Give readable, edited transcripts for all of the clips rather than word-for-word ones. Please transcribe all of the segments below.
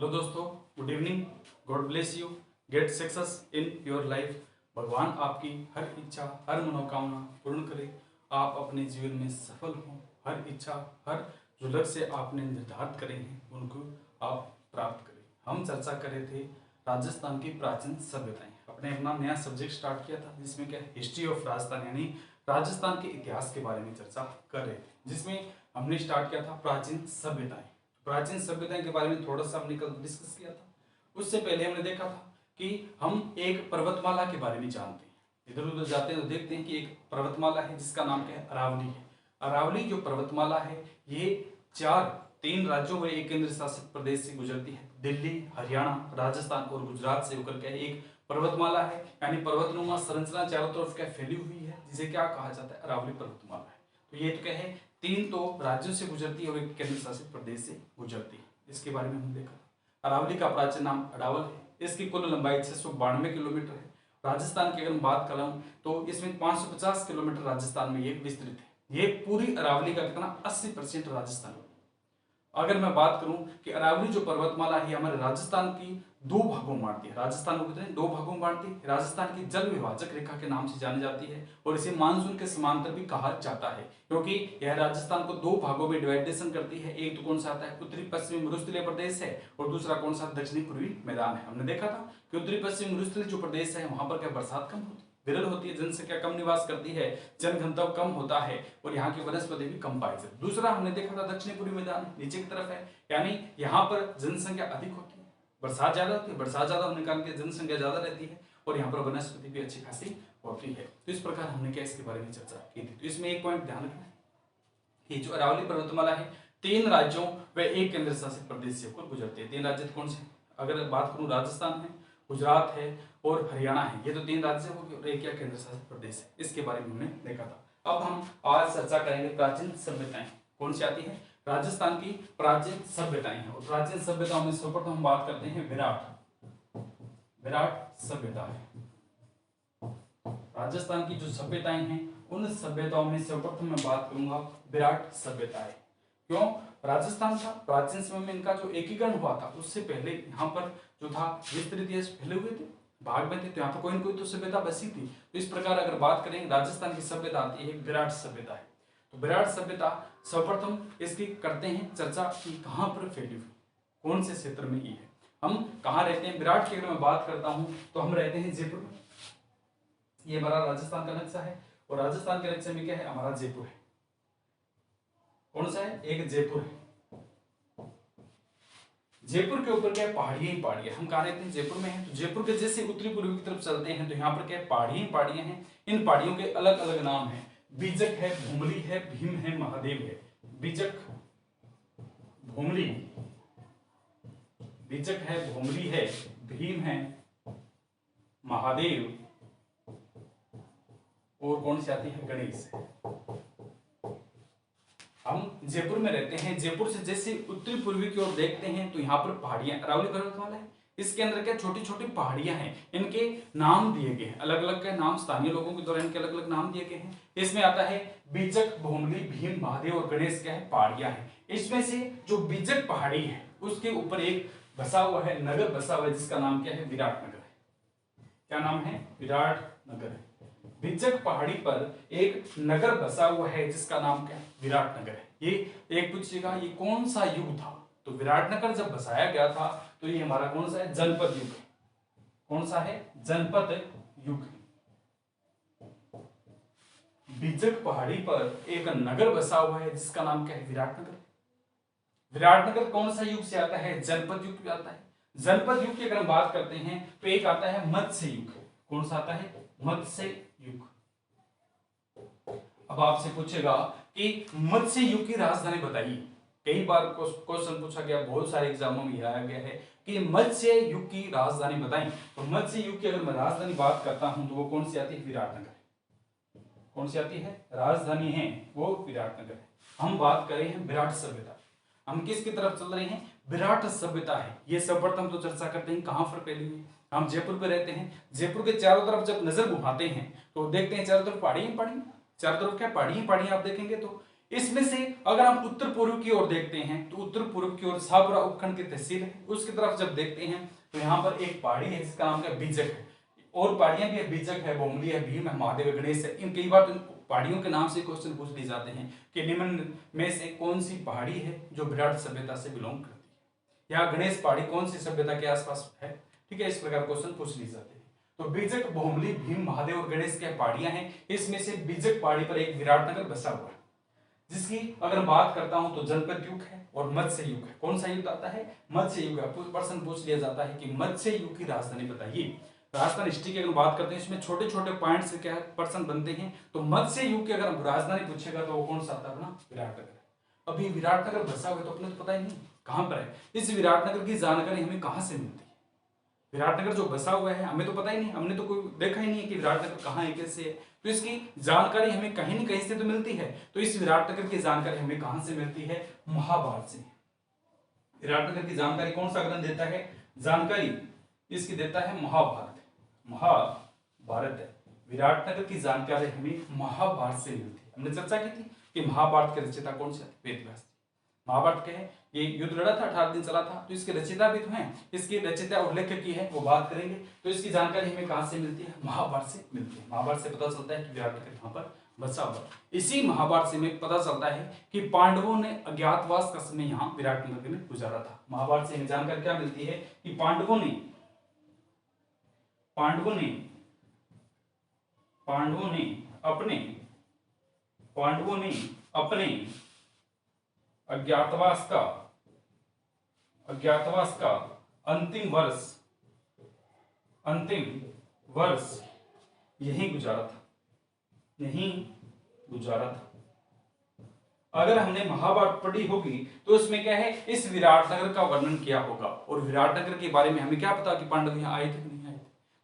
Hello दोस्तों, good evening. God bless you, get success in your life. भगवान आपकी हर इच्छा, हर मनोकामना पूर्ण करे। आप अपने जीवन में सफल हों। हर इच्छा, हर जो लक्ष्य आपने निर्धारित करे हैं उनको आप प्राप्त करें। हम चर्चा कर रहे थे राजस्थान की प्राचीन सभ्यताएं। अपने अपना नया सब्जेक्ट स्टार्ट किया था जिसमें क्या हिस्ट्री ऑफ राजस्थान यानी राजस्थान के इतिहास के बारे में चर्चा कर रहे थे, जिसमें हमने स्टार्ट किया था प्राचीन सभ्यताएं। प्राचीन सभ्यताएं के बारे में थोड़ा सा हमने कल डिस्कस किया था। उससे पहले हमने देखा था कि हम एक पर्वतमाला के बारे में जानते हैं। इधर उधर जाते हैं तो देखते हैं कि एक पर्वतमाला है जिसका नाम क्या है, अरावली है। अरावली जो पर्वतमाला है ये तीन राज्यों व एक केंद्र शासित प्रदेश से गुजरती है। दिल्ली, हरियाणा, राजस्थान और गुजरात से होकर के एक पर्वतमाला है, यानी पर्वतनुमा संरचना चारों तरफ क्या फैली हुई है, जिसे क्या कहा जाता है, अरावली पर्वतमाला है। तो ये तो क्या है, तीन तो राज्यों से गुजरती है और एक केंद्र शासित प्रदेश से गुजरती है। इसके बारे में हमने देखा। अरावली का प्राचीन नाम अडावल है। इसकी कुल लंबाई 692 किलोमीटर है। राजस्थान की अगर मैं बात करूं तो इसमें 550 किलोमीटर राजस्थान में ये विस्तृत है। ये पूरी अरावली का कितना 80% राजस्थान। अगर मैं बात करूं कि अरावली जो पर्वतमाला है हमारे राजस्थान की दो भागों में बांटती है। राजस्थान को कितने दो भागों में बांटती है। राजस्थान की जल विभाजक रेखा के नाम से जानी जाती है और इसे मानसून के समांतर भी कहा जाता है, क्योंकि यह राजस्थान को दो भागों में डिवाइडेशन करती है। एक तो कौन सा आता है, उत्तरी पश्चिमी मरुस्थलीय प्रदेश है, और दूसरा कौन सा, दक्षिणी पूर्वी मैदान है। हमने देखा था कि उत्तरी पश्चिमी मरुस्थलीय जो प्रदेश है वहां पर क्या बरसात कम होती है, विरल होती है, जनसंख्या कम निवास करती है, जनघनत्व कम होता है और यहाँ की वनस्पति भी कम पाई जाती है। दूसरा हमने देखा था दक्षिणी पूर्वी मैदान नीचे की तरफ है, यानी यहाँ पर जनसंख्या अधिक होती है, बरसात ज्यादा होती है, बरसात ज्यादा होने के कारण जनसंख्या ज्यादा रहती है और यहाँ पर वनस्पति भी अच्छी खासी होती है। तो इस प्रकार हमने क्या इसके बारे में चर्चा की थी। तो इसमें एक पॉइंट ध्यान रखना कि जो अरावली पर्वतमाला है तीन राज्यों व एक केंद्र शासित प्रदेश से होकर गुजरती है। तीन राज्य कौन से, अगर बात करूं राजस्थान है, गुजरात है और हरियाणा है, ये तो तीन राज्य हो गए और एक क्या केंद्र शासित प्रदेश है। इसके बारे में हमने देखा था। अब हम आज चर्चा करेंगे प्राचीन सभ्यताएं। कौन सी आती है, राजस्थान की प्राचीन सभ्यताएं हैं। और प्राचीन सभ्यताओं में सर्वप्रथम हम बात करते हैं विराट सभ्यता है। राजस्थान की जो सभ्यताएं हैं उन सभ्यताओं में सर्वप्रथम मैं बात करूंगा विराट सभ्यता है। क्यों, राजस्थान था प्राचीन समय में इनका जो एकीकरण हुआ था उससे पहले यहाँ पर जो था विस्तृत देश फैले हुए थे, भाग में थे, तो यहाँ पर कोई न कोई तो सभ्यता बसी थी। तो इस प्रकार अगर बात करें राजस्थान की सभ्यता आती है विराट सभ्यता है। तो विराट सभ्यता सर्वप्रथम इसकी करते हैं चर्चा की कहाँ पर फैली हुई, कौन से क्षेत्र में ये है, हम कहाँ रहते हैं। विराट की अगर मैं बात करता हूँ तो हम रहते हैं जयपुर में। ये हमारा राजस्थान का नक्शा है और राजस्थान के नक्शे में क्या है, हमारा जयपुर है। कौन सा है, एक जयपुर है। जयपुर के ऊपर क्या है, पहाड़ियां ही पहाड़ियां। हम कहा रहते हैं जयपुर में है, तो जयपुर के जैसे उत्तरी पूर्वी की तरफ चलते हैं तो यहाँ पर क्या है, पहाड़ियां ही पहाड़ियां हैं। इन पहाड़ियों के अलग अलग नाम हैं, बीजक है, भूमली है, भीम है, महादेव है। बीजक भूमली, बीजक है, भूमली है, भीम है, महादेव और कौन सी आती है, गणेश है। हम जयपुर में रहते हैं। जयपुर से जैसे उत्तरी पूर्वी की ओर देखते हैं तो यहाँ पर पहाड़ियां, अरावली पर्वतमाला है, इसके अंदर क्या छोटी छोटी पहाड़ियां हैं, इनके नाम दिए गए हैं, अलग अलग के नाम, स्थानीय लोगों के द्वारा इनके अलग अलग नाम दिए गए हैं। इसमें आता है बीजक, भूमली, भीम, महादेव और गणेश क्या है, पहाड़ियां हैं। इसमें से जो बीजक पहाड़ी है उसके ऊपर एक बसा हुआ है, नगर बसा हुआ है, जिसका नाम क्या है, विराट नगर है। क्या नाम है, विराट नगर है। बीजक पहाड़ी पर एक नगर बसा हुआ है जिसका नाम क्या है, विराट नगर है। ये एक पूछिएगा ये कौन सा युग था, तो विराटनगर जब बसाया गया था तो ये हमारा कौन सा है, जनपद युग है। कौन सा है, जनपद युग। बीजक पहाड़ी पर एक नगर बसा हुआ है जिसका नाम क्या है, विराटनगर। विराटनगर कौन सा युग से आता है, जनपद युग आता है। जनपद युग की अगर हम बात करते हैं तो एक आता है मत्स्य युग। कौन सा आता है, मत्स्य युग। अब आपसे पूछेगा कि मत्स्य युग की राजधानी बताइए। कई बार क्वेश्चन पूछा गया, बहुत सारे एग्जामों में आया गया है कि मत्स्य युग की राजधानी बताएं। तो मत्स्य युग की अगर मैं राजधानी बात करता हूं तो वो कौन सी आती है, विराटनगर। कौन सी आती है, राजधानी है वो विराटनगर है। हम बात कर रहे हैं विराट सभ्यता, हम किसकी तरफ चल रहे हैं, विराट सभ्यता है। ये सर्वप्रथम तो चर्चा करते हैं कहां पर फैली हुई। हम जयपुर पे रहते हैं, जयपुर के चारों तरफ जब नजर घुमाते हैं तो देखते हैं चारों तरफ पहाड़ी ही पहाड़ी, चारों तरफ क्या पहाड़ी ही पहाड़ी। आप देखेंगे तो इसमें से अगर हम उत्तर पूर्व की ओर देखते हैं तो उत्तर पूर्व की ओर शाहपुरा उपखंड की तहसील है। उसकी तरफ जब देखते हैं तो यहाँ पर एक पहाड़ी है जिसका नाम क्या बीजक है, और पहाड़ियां भी है, बीजक है, बोमली है, भीम है, महादेव है, गणेश है। इन कई बार तो पहाड़ियों के नाम से क्वेश्चन पूछ लिए जाते हैं कि निम्न में से कौन सी पहाड़ी है जो विराट सभ्यता से बिलोंग करती है, या गणेश पहाड़ी कौन सी सभ्यता के आसपास है। ठीक है, इस प्रकार क्वेश्चन पूछ लिए जाते हैं। तो बीजक, बोमली, भीम, महादेव और गणेश क्या पहाड़ियां हैं। इसमें से बीजक पहाड़ी पर एक विराटनगर बसा हुआ है, जिसकी अगर बात करता हूं तो जनपद युग है और मत्स्य युग है। कौन सा युग आता है? मत्स्य युग है। प्रश्न पूछ लिया जाता है कि मत्स्य युग की राजधानी बताइए। राजस्थान हिस्ट्री की अगर बात करते हैं इसमें छोटे छोटे पॉइंट से क्या प्रश्न बनते हैं। तो मत्स्य युग की अगर राजधानी पूछेगा तो वो कौन सा आता है? अपना विराटनगर। अभी विराटनगर बसा हुआ है तो अपने तो पता ही नहीं कहां पर है। इस विराटनगर की जानकारी हमें कहां से मिलती है? विराटनगर जो बसा हुआ है हमें तो पता ही नहीं, हमने तो कोई देखा ही नहीं है कि विराटनगर कहाँ है, कैसे है। तो इसकी जानकारी हमें कहीं न कहीं से तो मिलती है। तो इस विराटनगर की जानकारी हमें कहां से मिलती है? महाभारत से। विराटनगर की जानकारी कौन सा ग्रंथ देता है? जानकारी इसकी देता है महाभारत। महाभारत है। विराटनगर की जानकारी हमें महाभारत से मिलती है। हमने चर्चा की थी कि महाभारत के रचयिता कौन से? वेद व्यास। महाभारत क्या है? ये युद्ध लड़ा था, 18 दिन चला था, तो इसके रचयिता भी तो हैं। इसकी रचयिता और लेखक की है वो बात करेंगे। तो इसकी जानकारी हमें कहां से मिलती है? महाभारत से मिलती है। महाभारत से पता चलता है कि विराटनगर यहाँ पर बसा हुआ। इसी महाभारत से हमें पता चलता है कि पांडवों ने अज्ञातवास का समय यहाँ विराटनगर में गुजारा था। महाभारत से हमें जानकारी क्या मिलती है कि पांडवों ने अपने अज्ञातवास का अंतिम वर्ष यहीं गुजारा था। अगर हमने महाभारत पढ़ी होगी तो उसमें क्या है? इस विराटनगर का वर्णन किया होगा। और विराटनगर के बारे में हमें क्या पता कि पांडव यहाँ आए थे कि नहीं आए थे।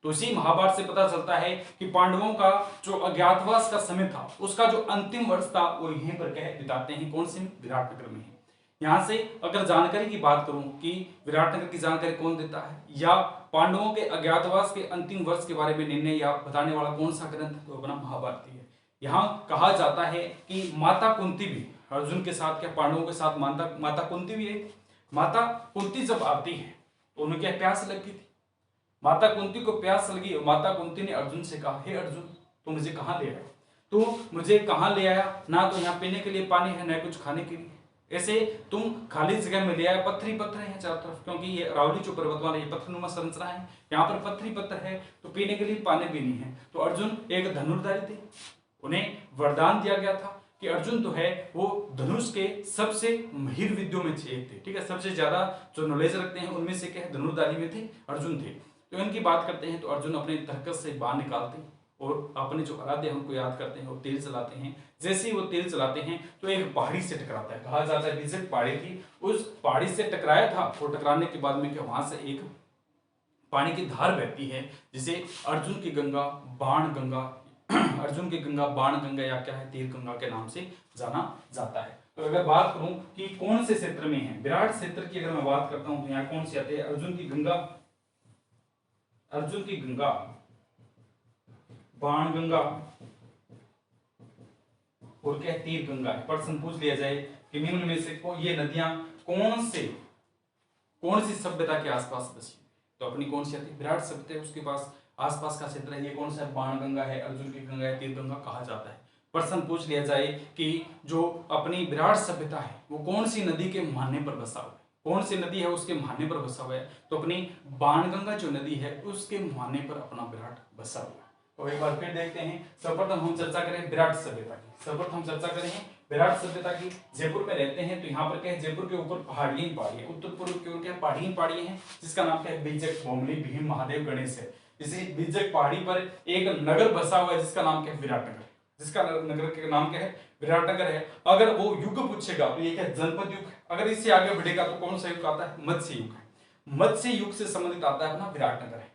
तो इसी महाभारत से पता चलता है कि पांडवों का जो अज्ञातवास का समय था उसका जो अंतिम वर्ष था वो यहीं पर क्या बिताते हैं? कौन से? विराटनगर में है। यहां से अगर जानकारी की बात करूं कि विराटनगर की जानकारी कौन देता है या पांडवों के अज्ञातवास के अंतिम वर्ष के बारे में निर्णय या बताने वाला कौन सा ग्रंथ है? तो अपना महाभारत है। यहाँ कहा जाता है कि माता कुंती भी अर्जुन के साथ, क्या पांडवों के साथ माता कुंती भी है। माता कुंती जब आती है तो उन्हें क्या प्यास लगी थी? माता कुंती को प्यास लगी और माता कुंती ने अर्जुन से कहा, हे अर्जुन तू मुझे कहाँ ले आया? तू मुझे कहाँ ले आया? ना तो यहाँ पीने के लिए पानी है, न कुछ खाने के लिए। ऐसे तुम खाली जगह में ले आए, पत्थर है चारों तरफ, क्योंकि ये अरावली जो पर्वतमाला ये पत्थरनुमा संरचना है, यहाँ पर पत्थर है, तो पीने के लिए पानी भी नहीं है। तो अर्जुन एक धनुर्धारी थे, उन्हें वरदान दिया गया था कि अर्जुन तो है वो धनुष के सबसे माहिर विद्यों में से एक थे। ठीक है, सबसे ज्यादा जो नॉलेज रखते हैं उनमें से क्या है? धनुर्धारी में थे, अर्जुन थे। तो इनकी बात करते हैं तो अर्जुन अपने तरकस से बाण निकालते हैं और अपने जो आराध्य हमको याद करते हैं और तीर चलाते हैं। जैसे ही वो तीर चलाते हैं तो एक पहाड़ी से टकराता है। कहा जाता है बीजक पहाड़ी थी, उस पहाड़ी से टकराया था और टकराने के बाद में क्या वहां से एक पानी की धार बहती है जिसे अर्जुन की गंगा बाण गंगा या क्या है तीर गंगा के नाम से जाना जाता है। तो अगर बात करूं कि कौन से क्षेत्र में है, विराट क्षेत्र की अगर मैं बात करता हूं तो यहाँ कौन से आते हैं? अर्जुन की गंगा बाण गंगा और क्या तीर गंगा है। प्रश्न पूछ लिया जाए कि निम्न में से ये नदियां कौन सी सभ्यता के आसपास बसी, तो अपनी कौन सी आती है? विराट सभ्यता है, उसके पास आसपास का क्षेत्र है। ये कौन सा है? बाण गंगा है, अर्जुन की गंगा है, तीर गंगा कहा जाता है। प्रश्न पूछ लिया जाए कि जो अपनी विराट सभ्यता है वो कौन सी नदी के मुहाने पर बसा हुआ है? कौन सी नदी है उसके मुहाने पर बसा हुआ है? तो अपनी बाणगंगा जो नदी है उसके मुहाने पर अपना विराट बसा हुआ है। तो एक बार फिर देखते हैं। सर्वप्रथम हम चर्चा करें विराट सभ्यता की। जयपुर में रहते हैं तो यहाँ पर क्या है? जयपुर के ऊपर पहाड़ी है, उत्तर पूर्व की ओर क्या पहाड़ी है जिसका नाम क्या है? बीजक, बोमली, भीम, महादेव, गणेश है। इसी बीजक पहाड़ी पर एक नगर बसा हुआ है जिसका नाम क्या है? विराटनगर। जिसका नगर का नाम क्या है? विराटनगर है। अगर वो युग पूछेगा तो ये क्या? जनपद युग है। अगर इससे आगे बढ़ेगा तो कौन सा युग आता है? मत्स्य युग है। मत्स्य युग से संबंधित आता है अपना विराटनगर है।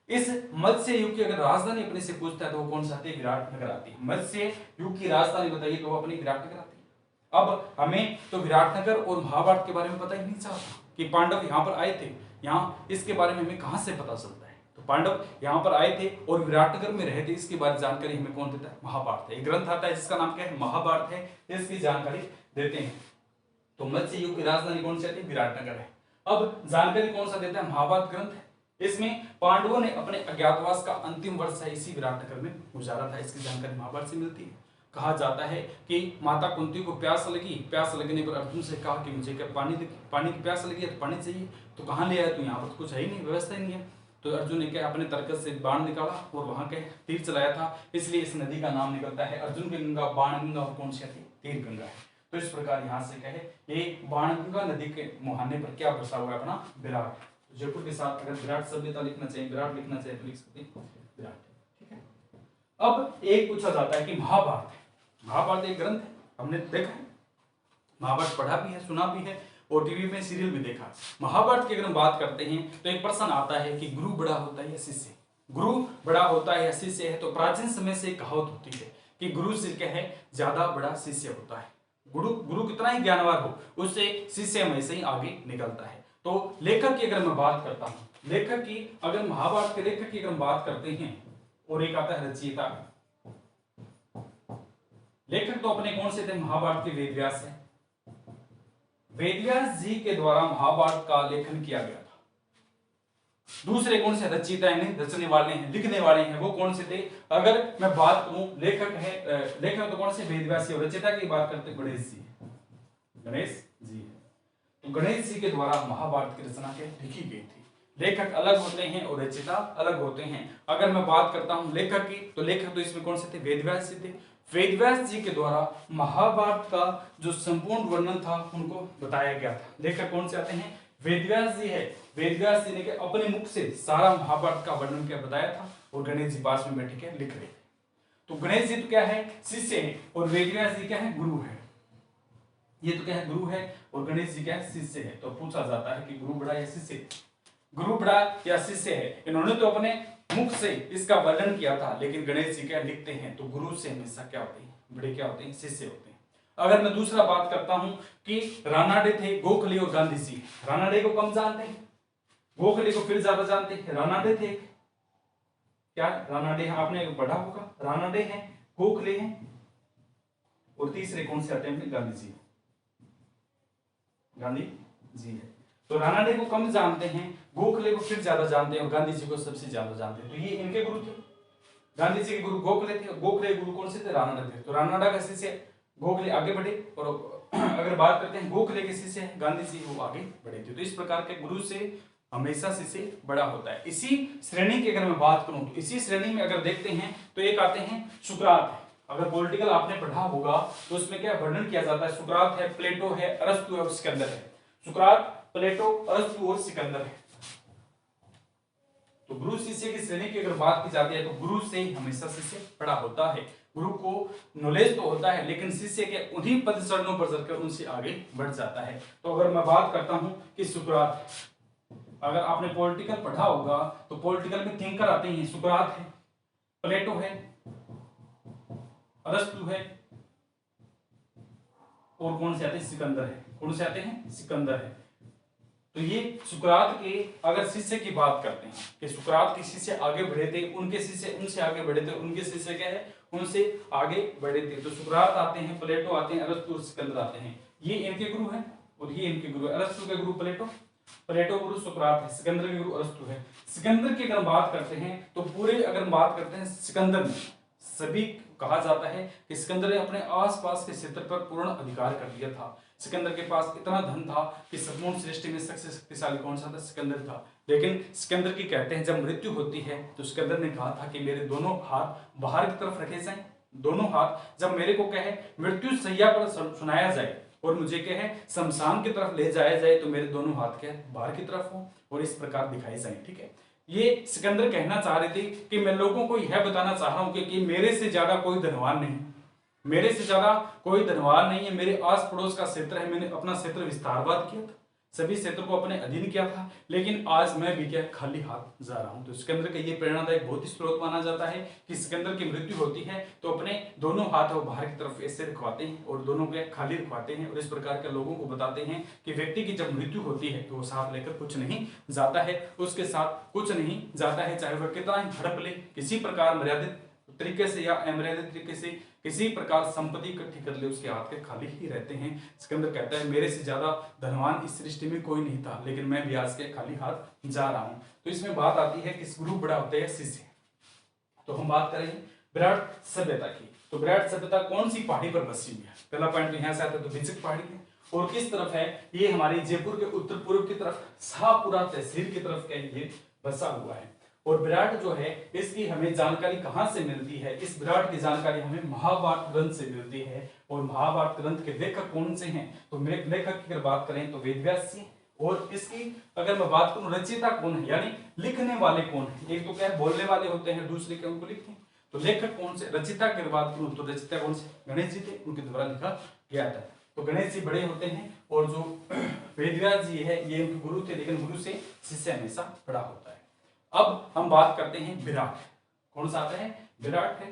इस मत्स्य युग की अगर राजधानी अपने से पूछता है तो वो कौन सा आती है? विराटनगर आती है। मत्स्य युग की राजधानी बताइए तो वो अपनी विराटनगर आती है। अब हमें तो विराटनगर और महाभारत के बारे में पता ही नहीं चला कि पांडव यहाँ पर आए थे। यहाँ इसके बारे में हमें कहां से पता चलता है? तो पांडव यहाँ पर आए थे और विराटनगर में रहे थे, इसके बारे में जानकारी हमें कौन देता है? महाभारत है। एक ग्रंथ आता है जिसका नाम क्या है? महाभारत है, इसकी जानकारी देते हैं। तो मत्स्य युग की राजधानी कौन सी आती है? विराटनगर है। अब जानकारी कौन सा देता है? महाभारत ग्रंथ है। इसमें पांडवों ने अपने अज्ञातवास का अंतिम वर्ष है इसी विराटनगर में गुजारा था, इसकी जानकारी महाभारत से मिलती है। कहा जाता है कि माता कुंती को प्यास लगी, प्यास लगने पर अर्जुन से कहा कि मुझे क्या पानी की प्यास लगी है तो पानी चाहिए, तो कहाँ ले आया? तो यहाँ पर तो कुछ है ही नहीं, व्यवस्था ही नहीं है। तो अर्जुन ने क्या अपने तर्कस से बाण निकाला और वहां के तीर चलाया था, इसलिए इस नदी का नाम निकलता है अर्जुन की गंगा, बाण गंगा और कौन सी आती है? तीर गंगा है। तो इस प्रकार यहाँ से कहे ये बाण गंगा नदी के मुहाने पर क्या बसा हुआ है? अपना विराट। जयपुर के साथ अगर विराट सभ्यता लिखना चाहिए, विराट लिखना चाहिए तो लिख सकते हैं विराट, ठीक है। अब एक पूछा जाता है कि महाभारत है, महाभारत एक ग्रंथ है, हमने देखा है, महाभारत पढ़ा भी है, सुना भी है और टीवी में सीरियल भी देखा। महाभारत की अगर हम बात करते हैं तो एक प्रश्न आता है कि गुरु बड़ा होता है या शिष्य? गुरु बड़ा होता है या शिष्य है? तो प्राचीन समय से कहावत होती है कि गुरु से क्या है? ज्यादा बड़ा शिष्य होता है। गुरु कितना ही ज्ञानवान हो, उससे शिष्य हमेशा ही आगे निकलता है। तो लेखक की अगर मैं बात करता हूं, लेखक की अगर महाभारत के लेखक की अगर हम बात करते हैं, और एक आता है रचयिता। लेखक तो अपने कौन से थे? महाभारत के वेदव्यास है। वेदव्यास जी के द्वारा महाभारत का लेखन किया गया था। दूसरे कौन से रचयिता हैं? रचने वाले हैं, लिखने वाले हैं, वो कौन से थे? अगर मैं बात करूं लेखक है, लेखक तो कौन से? वेदव्यास और रचयिता की बात करते गणेश जी, गणेश जी है। तो गणेश जी के द्वारा महाभारत की रचना लिखी गई थी। लेखक अलग होते हैं और रचयिता अलग होते हैं। अगर मैं बात करता हूं लेखक की, तो लेखक तो इसमें कौन से थे? वेदव्यास जी थे। वेदव्यास जी के द्वारा महाभारत का जो संपूर्ण वर्णन था उनको बताया गया था। लेखक कौन से आते हैं? वेदव्यास जी है। वेदव्यास जी ने अपने मुख से सारा महाभारत का वर्णन क्या बताया था और गणेश जी पास में बैठ के लिख रहे थे। तो गणेश जी तो क्या है? शिष्य है और वेदव्यास जी क्या है? गुरु है। ये तो क्या है? गुरु है और गणेश जी क्या है? शिष्य है। तो पूछा जाता है कि गुरु बड़ा या शिष्य? गुरु बड़ा या शिष्य है? इन्होंने तो अपने मुख से इसका वर्णन किया था, लेकिन गणेश जी क्या लिखते हैं? तो गुरु से हमेशा क्या होते हैं? बड़े क्या होते हैं? शिष्य होते हैं। अगर मैं दूसरा बात करता हूं कि रानाडे थे, गोखले और गांधी जी। रानाडे को कम जानते हैं, गोखले को फिर ज्यादा जानते हैं। रानाडे थे क्या? रानाडे आपने पढ़ा होगा, रानाडे हैं, गोखले हैं और तीसरे कौन से आते हैं? गांधी जी, गांधी जी है। तो रानाडे को कम जानते हैं, गोखले को फिर ज्यादा जानते हैं और गांधी जी को सबसे ज्यादा जानते हैं। तो ये इनके गुरु थे। गांधी जी के गुरु गोखले थे और गोखले गुरु कौन से थे? रानाडा थे। तो रानाडा का शिष्य गोखले आगे बढ़े और अगर बात करते हैं गोखले के शिष्य गांधी जी, वो आगे बढ़े थे। तो इस प्रकार के गुरु से हमेशा शिष्य बड़ा होता है। इसी श्रेणी की अगर मैं बात करूं तो इसी श्रेणी में अगर देखते हैं तो एक आते हैं सुकरात। अगर पॉलिटिकल आपने पढ़ा होगा तो उसमें क्या वर्णन किया जाता है? सुकरात है, प्लेटो है, अरस्तु है और सिकंदर है। सुकरात, प्लेटो, अरस्तु और सिकंदर है। तो गुरु शिष्य की श्रेणी की अगर बात की जाती है तो गुरु से हमेशा शिष्य बड़ा होता है। गुरु को नॉलेज तो होता है लेकिन शिष्य के उन्हीं पद चरणों पर चलकर उनसे आगे बढ़ जाता है। तो अगर मैं बात करता हूं कि सुकरात, अगर आपने पॉलिटिकल पढ़ा होगा तो पॉलिटिकल में थिंकर आते हैं। सुकरात है, प्लेटो है, अरस्तु है और कौन से आते हैं? सिकंदर है। कौन से आते हैं? सिकंदर है। तो ये सुकरात के अगर शिष्य की बात करते हैं कि सुकरात के शिष्य आगे बढ़े थे, उनके शिष्य उनसे आगे बढ़े थे, उनके शिष्य क्या है? उनसे आगे बढ़े थे। तो सुकरात आते हैं, प्लेटो आते हैं, अरस्तु और सिकंदर आते हैं। ये इनके गुरु हैं और ये इनके गुरु है। अरस्तु के गुरु प्लेटो, प्लेटो गुरु सुकरात है, सिकंदर के गुरु अरस्तु है। सिकंदर की अगर बात करते हैं तो पूरे अगर बात करते हैं सिकंदर में सभी कहा जाता है कि सिकंदर ने अपने आसपास के क्षेत्र पर पूर्ण अधिकार कर लिया था। सिकंदर के पास इतना धन था कि संपूर्ण सृष्टि में सबसे शक्तिशाली कौन सा था? सिकंदर था। लेकिन सिकंदर की कहते हैं जब मृत्यु होती है तो सिकंदर ने कहा था कि मेरे दोनों हाथ बाहर की तरफ रखे जाएं। दोनों हाथ जब मेरे को कहे मृत्यु सैया पर सुनाया जाए और मुझे कहे शमशान की तरफ ले जाया जाए तो मेरे दोनों हाथ क्या बाहर की तरफ हो और इस प्रकार दिखाई जाए। ठीक है, ये सिकंदर कहना चाह रहे थे कि मैं लोगों को यह बताना चाह रहा हूं कि मेरे से ज्यादा कोई धनवान नहीं, मेरे से ज्यादा कोई धनवान नहीं है। मेरे आस पड़ोस का क्षेत्र है, मैंने अपना क्षेत्र विस्तारवाद किया था। सभी क्षेत्रों को अपने अधीन किया था, लेकिन आज मैं भी क्या खाली हाथ जा रहा हूं। तो सिकंदर का ये प्रेरणादायक बहुत ही स्रोत माना जाता है कि सिकंदर की मृत्यु होती है तो अपने दोनों हाथ वो बाहर की तरफ ऐसे रखवाते हैं और दोनों के खाली रखवाते हैं और इस प्रकार के लोगों को बताते हैं कि व्यक्ति की जब मृत्यु होती है तो वो साथ लेकर कुछ नहीं जाता है, उसके साथ कुछ नहीं जाता है, चाहे वह कितना ही हड़प ले, किसी प्रकार मर्यादित तरीके से या अमर्यादित तरीके से किसी प्रकार संपत्ति इकट्ठी कर ले, उसके हाथ के खाली ही रहते हैं। सिकंदर कहता है मेरे से ज्यादा धनवान इस सृष्टि में कोई नहीं था, लेकिन मैं भी आज के खाली हाथ जा रहा हूं। तो इसमें बात आती है कि गुरु बड़ा होता है शिष्य। तो हम बात करेंगे विराट सभ्यता की। तो विराट सभ्यता कौन सी पहाड़ी पर बसी हुई है? पहला पॉइंट यहाँ से आता है तो विजक पहाड़ी है, और किस तरफ है? ये हमारी जयपुर के उत्तर पूर्व की तरफ शाहपुरा तहसील की तरफ का ये बसा हुआ है। और विराट जो है इसकी हमें जानकारी कहां से मिलती है? इस विराट की जानकारी हमें महाभारत ग्रंथ से मिलती है। और महाभारत ग्रंथ के लेखक कौन से हैं? तो लेखक की अगर बात करें तो वेदव्यास जी। और इसकी अगर मैं बात करूं रचयिता कौन है, यानी लिखने वाले कौन है? एक तो क्या है बोलने वाले होते हैं, दूसरे क्या उनको लिखते हैं। तो लेखक कौन से? रचयिता की बात करूं तो रचयिता कौन से? गणेश जी थे, उनके द्वारा लिखा गया था। तो गणेश जी बड़े होते हैं और जो वेदव्यास जी है ये उनके गुरु थे, लेकिन गुरु से शिष्य हमेशा बड़ा होता है। अब हम बात करते हैं विराट। कौन सा आता है? विराट है।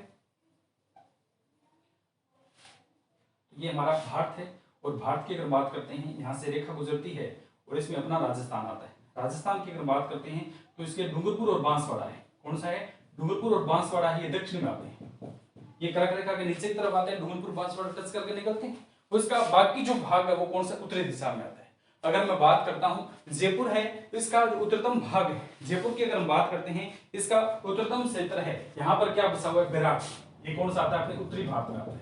ये हमारा भारत है और भारत की अगर बात करते हैं यहाँ से रेखा गुजरती है और इसमें अपना राजस्थान आता है। राजस्थान की अगर बात करते हैं तो इसके डूंगरपुर और बांसवाड़ा है। कौन सा है? डूंगरपुर और बांसवाड़ा ये दक्षिण में आते हैं। ये कर्क रेखा के नीचे की तरफ आते हैं, डूंगरपुर बांसवाड़ा टच करके निकलते हैं। उसका बाकी जो भाग है वो कौन सा? उत्तरी दिशा में आता है। अगर मैं बात करता हूं जयपुर है, इसका जो उत्तरतम भाग है जयपुर की अगर हम बात करते हैं, इसका उत्तरतम क्षेत्र है, यहाँ पर क्या बसा हुआ है? विराट। ये कौन सा आता है? अपने उत्तरी भारत में आता है।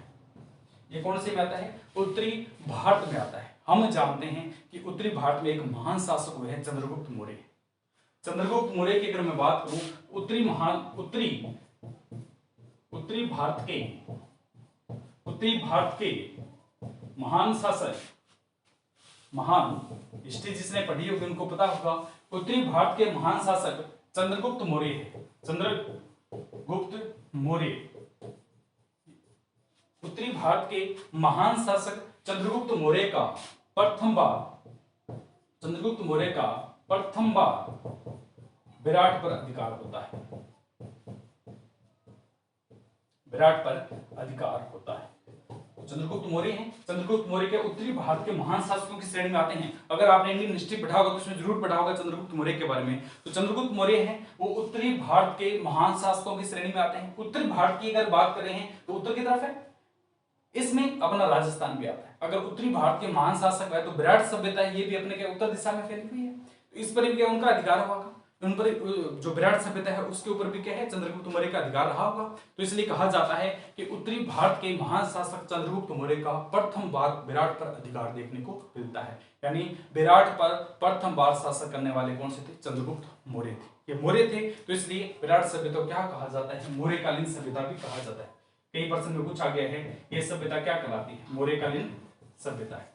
ये कौन से में आता है? उत्तरी भारत में आता है। हम जानते हैं कि उत्तरी भारत में एक महान शासक हुए हैं चंद्रगुप्त मौर्य। चंद्रगुप्त मौर्य की अगर मैं बात करूं उत्तरी भारत के महान शासक, महान हिस्ट्री जिसने पढ़ी होगी उनको पता होगा, उत्तरी भारत के महान शासक चंद्रगुप्त मौर्य है। चंद्रगुप्त मौर्य उत्तरी भारत के महान शासक चंद्रगुप्त मौर्य का प्रथम बार विराट पर अधिकार होता है। विराट पर अधिकार होता है। चंद्रगुप्त मौर्य हैं। चंद्रगुप्त मौर्य के उत्तरी भारत के महान शासकों की श्रेणी में आते हैं। अगर आपने इंडियन हिस्ट्री पढ़ा होगा तो उसमें जरूर पढ़ा होगा चंद्रगुप्त मौर्य के बारे में। तो चंद्रगुप्त मौर्य हैं वो उत्तरी भारत के महान शासकों की श्रेणी में आते हैं। उत्तरी भारत की अगर बात करें हैं तो उत्तर की तरफ है, इसमें अपना राजस्थान भी आता है। अगर उत्तरी भारत के महान शासक है तो विराट सभ्यता है, ये भी अपने के उत्तर दिशा में फैली हुई है, तो इस पर भी उनका अधिकार होगा। उन पर जो विराट सभ्यता है उसके ऊपर भी क्या है? चंद्रगुप्त मौर्य का अधिकार रहा होगा। तो इसलिए कहा जाता है कि उत्तरी भारत के महान शासक चंद्रगुप्त मौर्य का प्रथम बार विराट पर अधिकार देखने को मिलता है। यानी विराट पर प्रथम बार शासन करने वाले कौन से थे? चंद्रगुप्त मौर्य थे। ये मौर्य थे, तो इसलिए विराट सभ्यता को क्या कहा जाता है? मौर्यकालीन सभ्यता भी कहा जाता है। कई प्रश्न में पूछा गया है ये सभ्यता क्या कहलाती है? मौर्यकालीन सभ्यता है।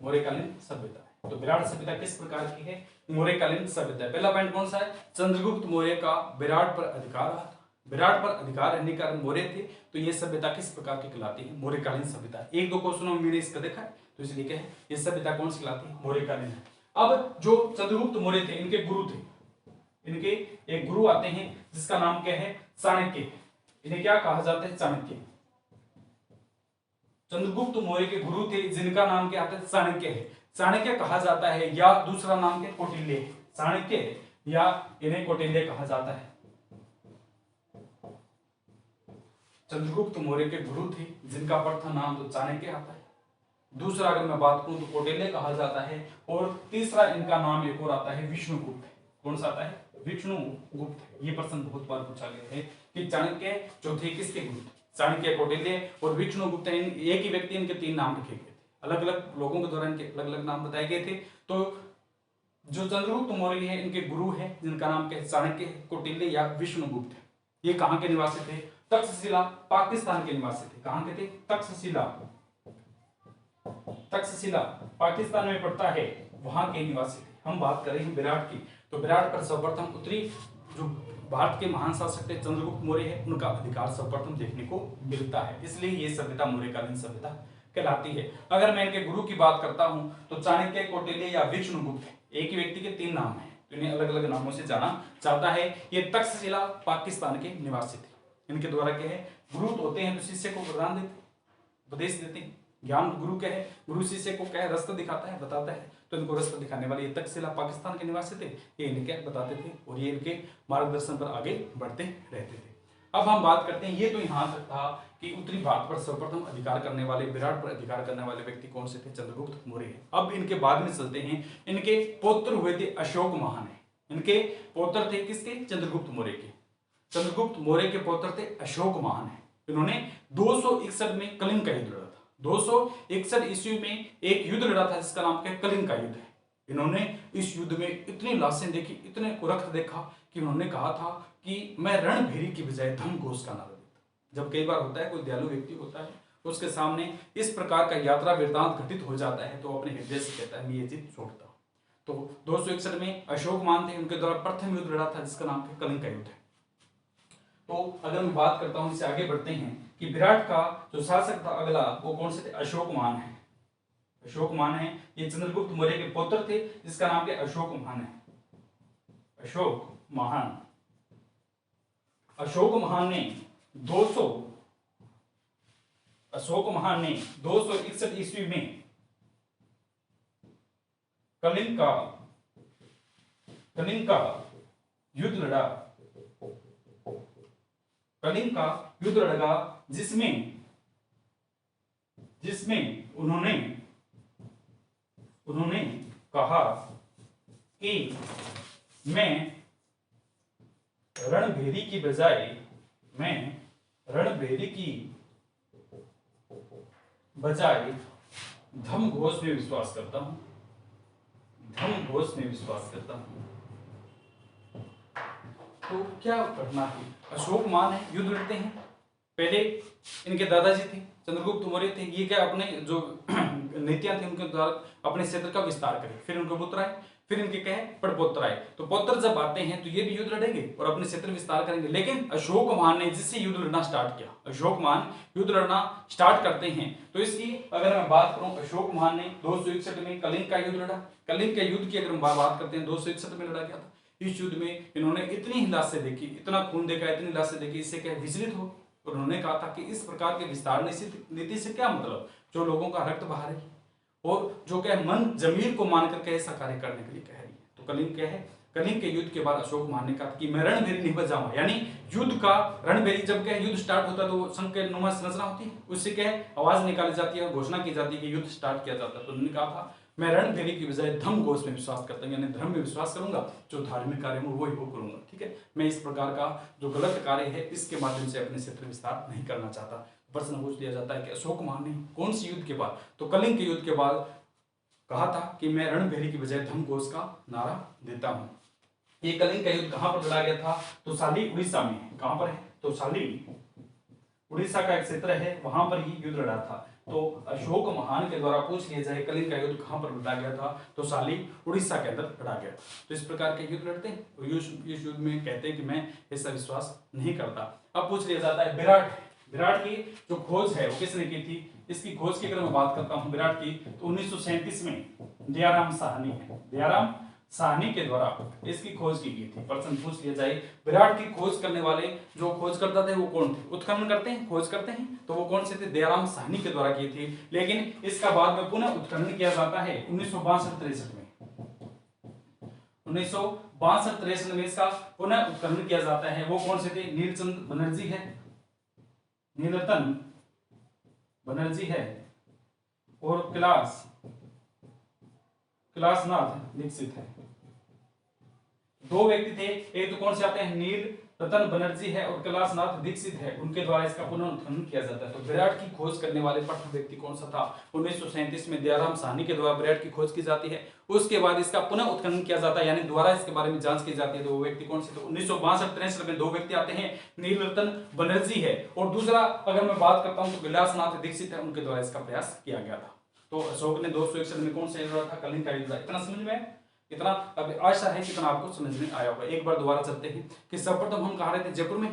मौर्यकालीन सभ्यता है। तो विराट सभ्यता किस प्रकार की है? मौर्यकालीन सभ्यता है। पहला पॉइंट कौन सा है? चंद्रगुप्त मौर्य का विराट पर अधिकार रहा था। विराट पर अधिकार रहने के कारण मौर्य थे, तो ये सभ्यता किस प्रकार की कहलाती है? मौर्यकालीन सभ्यता। एक दो क्वेश्चनों में मैंने इसका देखा है, तो इसलिए क्या है ये सभ्यता कौन सी कहलाती है? मौर्यकालीन है। अब जो चंद्रगुप्त मौर्य थे इनके गुरु थे, इनके एक गुरु आते हैं जिसका नाम क्या है? चाणक्य। इन्हें क्या कहा जाता है? चाणक्य। चंद्रगुप्त मौर्य के गुरु थे जिनका नाम क्या आता है? चाणक्य है। चाणक्य कहा जाता है या दूसरा नाम क्या? कौटिल्य। चाणक्य या इन्हें कौटिल्य कहा जाता है। चंद्रगुप्त मौर्य के गुरु थे जिनका प्रथम नाम तो चाणक्य आता है, दूसरा अगर मैं बात करूं तो कौटिल्य कहा जाता है, और तीसरा इनका नाम एक और आता है विष्णुगुप्त। कौन सा आता है? विष्णुगुप्त। ये प्रश्न बहुत बार पूछा गया है कि चाणक्य जो थे किसके गुरु थे? चाणक्य, कौटिल्य और विष्णुगुप्त। एक ही व्यक्ति इनके तीन नाम रखे गए थे, अलग अलग लोगों के द्वारा इनके अलग अलग नाम बताए गए थे। तो जो चंद्रगुप्त मौर्य है इनके गुरु है जिनका नाम क्या है? चाणक्य, कौटिल्य या विष्णुगुप्त है। ये कहाँ के निवासी थे? तक्षशिला, पाकिस्तान के निवासी थे। कहाँ के थे? तक्षशिला। तक्षशिला पाकिस्तान में पड़ता है, वहां के निवासी थे। हम बात करें विराट की, तो विराट पर सर्वप्रथम उत्तरी जो भारत के महान शासक थे चंद्रगुप्त मौर्य है, उनका अधिकार सर्वप्रथम देखने को मिलता है। इसलिए ये सभ्यता मौर्यकालीन सभ्यता कहलाती है। अगर मैं इनके गुरु की बात करता हूं तो चाणक्य, कौटिल्य या विष्णुगुप्त एक ही व्यक्ति के 3 नाम हैं, तो इन्हें अलग अलग नामों से जाना जाता है। ये तक्षशिला पाकिस्तान के निवासी थे। इनके द्वारा क्या है, गुरु तो होते हैं तो शिष्य को वरदान देते, उपदेश देते हैं। ज्ञान गुरु क्या है, गुरु शिष्य को क्या है, रास्ता दिखाता है, बताता है। तो इनको रास्ता दिखाने वाले ये तक्षशिला पाकिस्तान के निवासी थे, ये इन्हें क्या बताते थे और ये इनके मार्गदर्शन पर आगे बढ़ते रहते थे। अब हम बात करते हैं, ये तो यहां तक था कि उत्तरी भारत पर सर्वप्रथम अधिकार करने वाले, विराट पर अधिकार करने वाले व्यक्ति कौन से थे, चंद्रगुप्त मौर्य। अब इनके बाद में चलते हैं, इनके पौत्र हुए थे अशोक महान। इनके पौत्र थे किसके, चंद्रगुप्त मौर्य के। चंद्रगुप्त मौर्य के पौत्र थे अशोक महान। इन्होंने 261 में कलिंग का युद्ध लड़ा था। 261 ईस्वी में एक युद्ध लड़ा था जिसका नाम क्या, कलिंग का युद्ध है। इन्होंने इस युद्ध में इतनी लाशें देखी, इतने को रक्त देखा कि उन्होंने कहा था कि मैं रणभेरी की बजाय धर्मघोष का नारा देता। जब कई बार होता है कोई दयालु व्यक्ति होता है, उसके सामने इस प्रकार का यात्रा वृतांत घटित हो जाता है तो अपने हृदय से कहता है मैं ये चीज छोड़ता हूं। तो 261 में अशोक मान थे, उनके द्वारा प्रथम युद्ध लड़ा था जिसका नाम कलिंग का युद्ध है। तो अगर मैं बात करता हूं, इससे आगे बढ़ते हैं कि विराट का जो शासक था अगला वो कौन से थे, अशोक मान है। अशोक मान है, ये चंद्रगुप्त मौर्य के पुत्र थे जिसका नाम क्या, अशोक महान है। अशोक महान। अशोक महान ने 261 ईस्वी में कलिंग का युद्ध लड़ा। कलिंग का युद्ध लड़ा जिसमें उन्होंने कहा कि मैं रणभेरी की बजाय धर्मघोष में विश्वास करता हूं। धर्मघोष में विश्वास करता हूं। तो क्या घटना थी, अशोक मान है, युद्ध लड़ते हैं। पहले इनके दादाजी थे चंद्रगुप्त मौर्य थे, ये क्या अपने जो नीतियां थी उनके द्वारा अपने क्षेत्र का विस्तार करे। फिर उनके पुत्र आए, फिर इनके कहे पड़पोत्र आए। तो पुत्र जब आते हैं तो ये भी युद्ध लड़ेंगे और अपने क्षेत्र विस्तार करेंगे। लेकिन अशोक मान ने जिससे युद्ध लड़ना स्टार्ट किया, अशोक मान युद्ध लड़ना स्टार्ट करते हैं। तो इसकी अगर मैं बात करूं, अशोक मान ने 261 में कलिंग का युद्ध लड़ा। कलिंग के युद्ध की अगर हम बात करते हैं 261 में लड़ा गया था। इस युद्ध में इन्होंने इतनी लाशें देखी, इतना खून देखा, इतनी लाशें देखी, इससे क्या विचलित हो और उन्होंने कहा था कि इस प्रकार के विस्तार नीति से क्या मतलब, जो लोगों का रक्त बहा रही है और जो क्या मन जमीर को मानकर के ऐसा कार्य करने के लिए कह रही है। तो कलिंग क्या है, कलिंग के युद्ध के बाद अशोक मान ने कहा कि मैं रणभेरी नहीं बजाऊंगा। यानी युद्ध का रणभेरी, जब क्या युद्ध स्टार्ट होता है तो संघ के नुमा संरचना होती है, उससे क्या है आवाज निकाली जाती है और घोषणा की जाती है कि युद्ध स्टार्ट किया जाता है। तो उन्होंने कहा था मैं रणभेरी की बजाय धर्मघोष में विश्वास करता हूं, यानी धर्म में विश्वास करूंगा, जो धार्मिक कार्य में वही वो करूंगा। ठीक है, मैं इस प्रकार का जो गलत कार्य है इसके माध्यम से अपने क्षेत्र विस्तार नहीं करना चाहता। प्रश्न पूछ लिया जाता है कि अशोक मान ने कौन सी युद्ध के बाद, तो कलिंग के युद्ध के बाद कहा था कि मैं रणभेरी की बजाय धर्मघोष का नारा देता हूं। ये कलिंग का युद्ध कहां पर लड़ा गया था, तो साली उड़ीसा में है। कहां पर है, तो साली उड़ीसा का एक क्षेत्र है, वहां पर ही युद्ध लड़ा था। तो अशोक महान के द्वारा पूछ लिया जाए कलिंग का युद्ध कहां पर लड़ा गया था, तो साली उड़ीसा के अंदर लड़ा गया। तो इस प्रकार के युद्ध लड़ते हैं और इस युद्ध में कहते हैं कि मैं ऐसा विश्वास नहीं करता। अब पूछ लिया जाता है विराट की जो खोज है वो किसने की थी। इसकी खोज की अगर मैं बात करता हूं विराट की, तो 1937 में दयाराम साहनी है, दयाराम साहनी के द्वारा इसकी खोज की गई थी। प्रश्न पूछ लिया जाए विराट की खोज करने वाले जो खोज करता थे वो कौन थे, उत्खनन करते हैं, खोज करते हैं, तो वो कौन से थे, दयाराम साहनी के द्वारा की थी। लेकिन इसका बाद में पुनः उत्खनन किया जाता है 1962-63 में। 1962-63 में इसका पुनः उत्खनन किया जाता है। वो कौन से थे, नीलचंद बनर्जी है, नीलरतन बनर्जी है और कैलाशनाथ दीक्षित है। दो व्यक्ति थे, एक तो कौन से आते हैं, नील रतन बनर्जी है और कैलाशनाथ दीक्षित है, उनके द्वारा इसका पुनरुत्खनन किया जाता है। तो विराट की खोज करने वाले प्रथम व्यक्ति कौन सा था, 1937 में दयाराम साहनी के द्वारा विराट की खोज की जाती है। उसके बाद इसका पुनः उत्खनन किया जाता है, यानी दोबारा इसके बारे में जांच की जाती है। तो वो व्यक्ति कौन से, तो 1962-63 में दो व्यक्ति आते हैं, नील रतन बनर्जी है और दूसरा अगर मैं बात करता हूं तो कैलाशनाथ दीक्षित है, उनके द्वारा इसका प्रयास किया गया था। तो अशोक ने 261 में कौन सा लड़ा था, कलिंग का युद्ध। इतना समझ में, इतना अब आशा है कि इतना आपको समझ में आया होगा। एक बार दोबारा चलते हैं कि सर्वप्रथम हम कहा रहे थे जयपुर में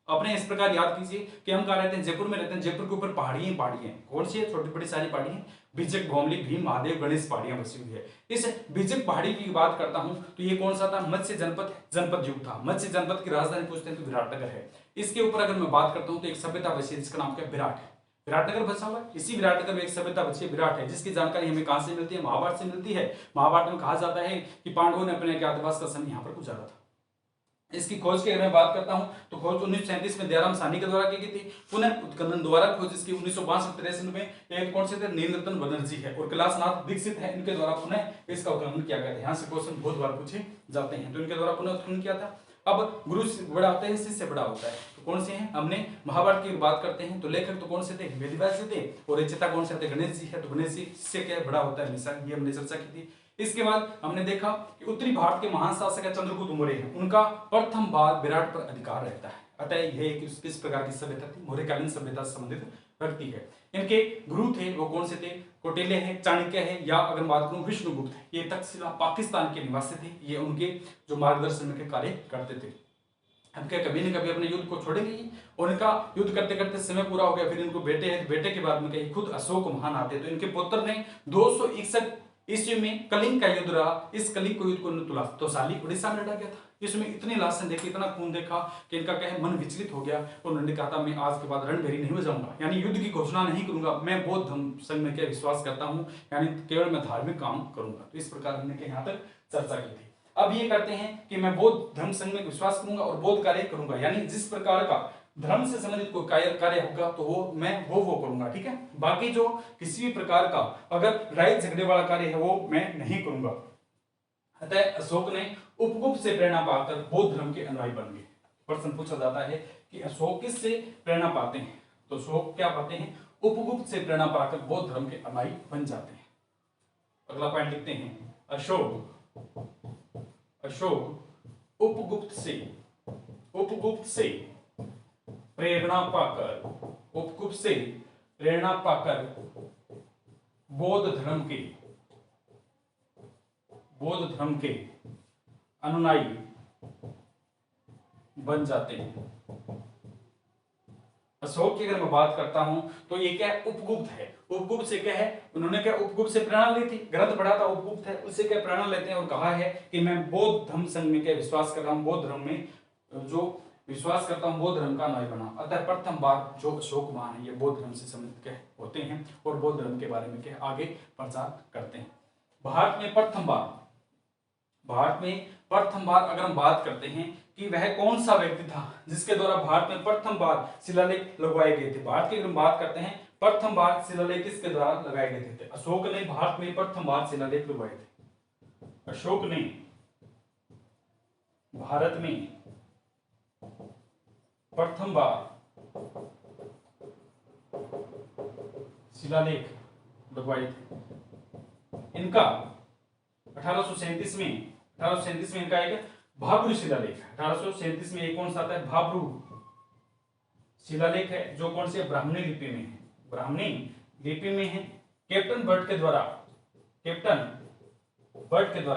अपने इस प्रकार याद कीजिए कि हम कहाँ रहते हैं, जयपुर में रहते हैं। जयपुर के ऊपर पहाड़ियां पहाड़ियां कौन सी है, छोटी बड़ी सारी पहाड़ियां, बीजक, भौमली, भीम, महादेव, गणेश पहाड़ियां बसी हुई है। इस बीजक पहाड़ी की बात करता हूं तो ये कौन सा था, मत्स्य जनपद युग था। मत्स्य जनपद की राजधानी पूछते हैं तो विराटनगर है। इसके ऊपर अगर मैं बात करता हूं तो एक सभ्यता बसी है जिसका नाम क्या है, विराट है। विराटनगर बसा हुआ है। इसी विराटनगर में एक सभ्यता बची है, विराट है, जिसकी जानकारी हमें कहां से मिलती है, महाभारत से मिलती है। महाभारत में कहा जाता है कि पांडवों ने अपने अज्ञातवास का समय यहाँ पर गुजारा था। इसकी खोज की अगर मैं बात करता हूं तो खोज 1937 में दयाराम साहनी के द्वारा की गई थी। पुनः उत्खनन द्वारा खोज इसकी 1962-63 में एक कौन से थे, नीलरतन बनर्जी है और कैलाशनाथ दीक्षित है, इनके द्वारा पुनः इसका उत्खनन किया गया था। यहाँ से क्वेश्चन बहुत बार पूछे जाते हैं, तो इनके द्वारा पुनः उत्खनन किया था। अब गुरु बड़ा होता है, शिष्य बड़ा होता है, तो कौन से हैं, हमने महाभारत की बात करते हैं तो लेखक तो कौन से थे, वेदव्यास जी थे, और रचयिता कौन से थे, गणेश जी है। तो गणेश जी से क्या बड़ा होता है हमेशा, ये हमने चर्चा की थी। इसके बाद हमने देखा कि उत्तरी भारत के महान शासक चंद्रगुप्त मौर्य हैं, उनका प्रथम बार विराट पर अधिकार रहता है। अतः यह किस प्रकार की सभ्यता थी, मौर्यकालीन सभ्यता से संबंधित व्यक्ति है। इनके गुरु थे वो कौन से थे, कौटिल्य है, चाणक्य है, या अगर बात करूं विष्णुगुप्त है। ये तक्षशिला पाकिस्तान के निवासी थे, ये उनके जो मार्गदर्शन में कार्य करते थे। अब क्या कभी न कभी अपने युद्ध को छोड़ेंगे ही, और इनका युद्ध करते करते समय पूरा हो गया। फिर इनको बेटे हैं, बेटे के बाद में कहीं खुद अशोक महान आते, तो इनके पुत्र ने 261 ईस्वी में कलिंग का युद्ध रहा। इस कलिंग को युद्ध को तोसाली उड़ीसा में लड़ा गया था। इसमें इतनी लाशें देखी, इतना खून देखा कि इनका क्या है, मन विचलित हो गया। उन्होंने कहा था मैं आज के बाद रणभेरी नहीं बजाऊंगा, यानी युद्ध की घोषणा नहीं करूंगा, मैं बौद्ध धर्म संघ में क्या विश्वास करता हूं, यानी केवल मैं धार्मिक काम करूंगा। तो इस प्रकार हमने यहाँ तक चर्चा की थी। अब ये करते हैं कि मैं बौद्ध धर्म संघ में विश्वास करूंगा और बौद्ध कार्य करूंगा, यानी जिस प्रकार का धर्म से संबंधित कोई कार्य होगा तो वो मैं वो करूंगा, ठीक है। बाकी जो किसी भी प्रकार का अगर लड़ाई झगड़े वाला कार्य है वो मैं नहीं करूंगा। अतः अशोक ने उपगुप्त से प्रेरणा पाकर बौद्ध धर्म के अनुयायी बन गए। प्रश्न पूछा जाता है कि अशोक किससे प्रेरणा पाते हैं, तो अशोक क्या पाते हैं, उपगुप्त से प्रेरणा पाकर बौद्ध धर्म के अनुयायी बन जाते हैं। अगला पॉइंट लिखते हैं, अशोक उपगुप्त से प्रेरणा पाकर बौद्ध धर्म के अनुयायी बन जाते हैं। अशोक की अगर मैं बात करता हूं तो ये क्या है, उपगुप्त है। उपगुप्त से क्या है, उन्होंने क्या उपगुप्त से प्रेरणा ली थी, ग्रंथ पढ़ा था उपगुप्त है, उससे क्या प्रेरणा लेते हैं और कहा है कि मैं बौद्ध धर्म संघ में क्या विश्वास कर रहा हूं, बौद्ध धर्म में जो विश्वास करता हूं, बौद्ध धर्म का अनुयायी बना। अतः प्रथम बार जो अशोक महान है ये बौद्ध धर्म से संबंधित क्या होते हैं और बौद्ध धर्म के बारे में क्या आगे प्रचार करते हैं। भारत में प्रथम बार अगर हम बात करते हैं कि वह कौन सा व्यक्ति था जिसके द्वारा भारत में प्रथम बार शिलालेख लगवाए गए थे। भारत की अगर हम बात करते हैं प्रथम बार शिलालेख किसके द्वारा लगाए गए थे, अशोक ने भारत में प्रथम बार शिलालेख लगवाए थे। अशोक ने भारत में प्रथम बार शिलालेख लगवाए थे। इनका 1837 में इनका एक भाब्रू शिलालेख, 1837 में एक कौन सा आता है, भाब्रू शिलालेख है, जो कौन से ब्राह्मणी लिपि में है। कैप्टन बर्ट के द्वारा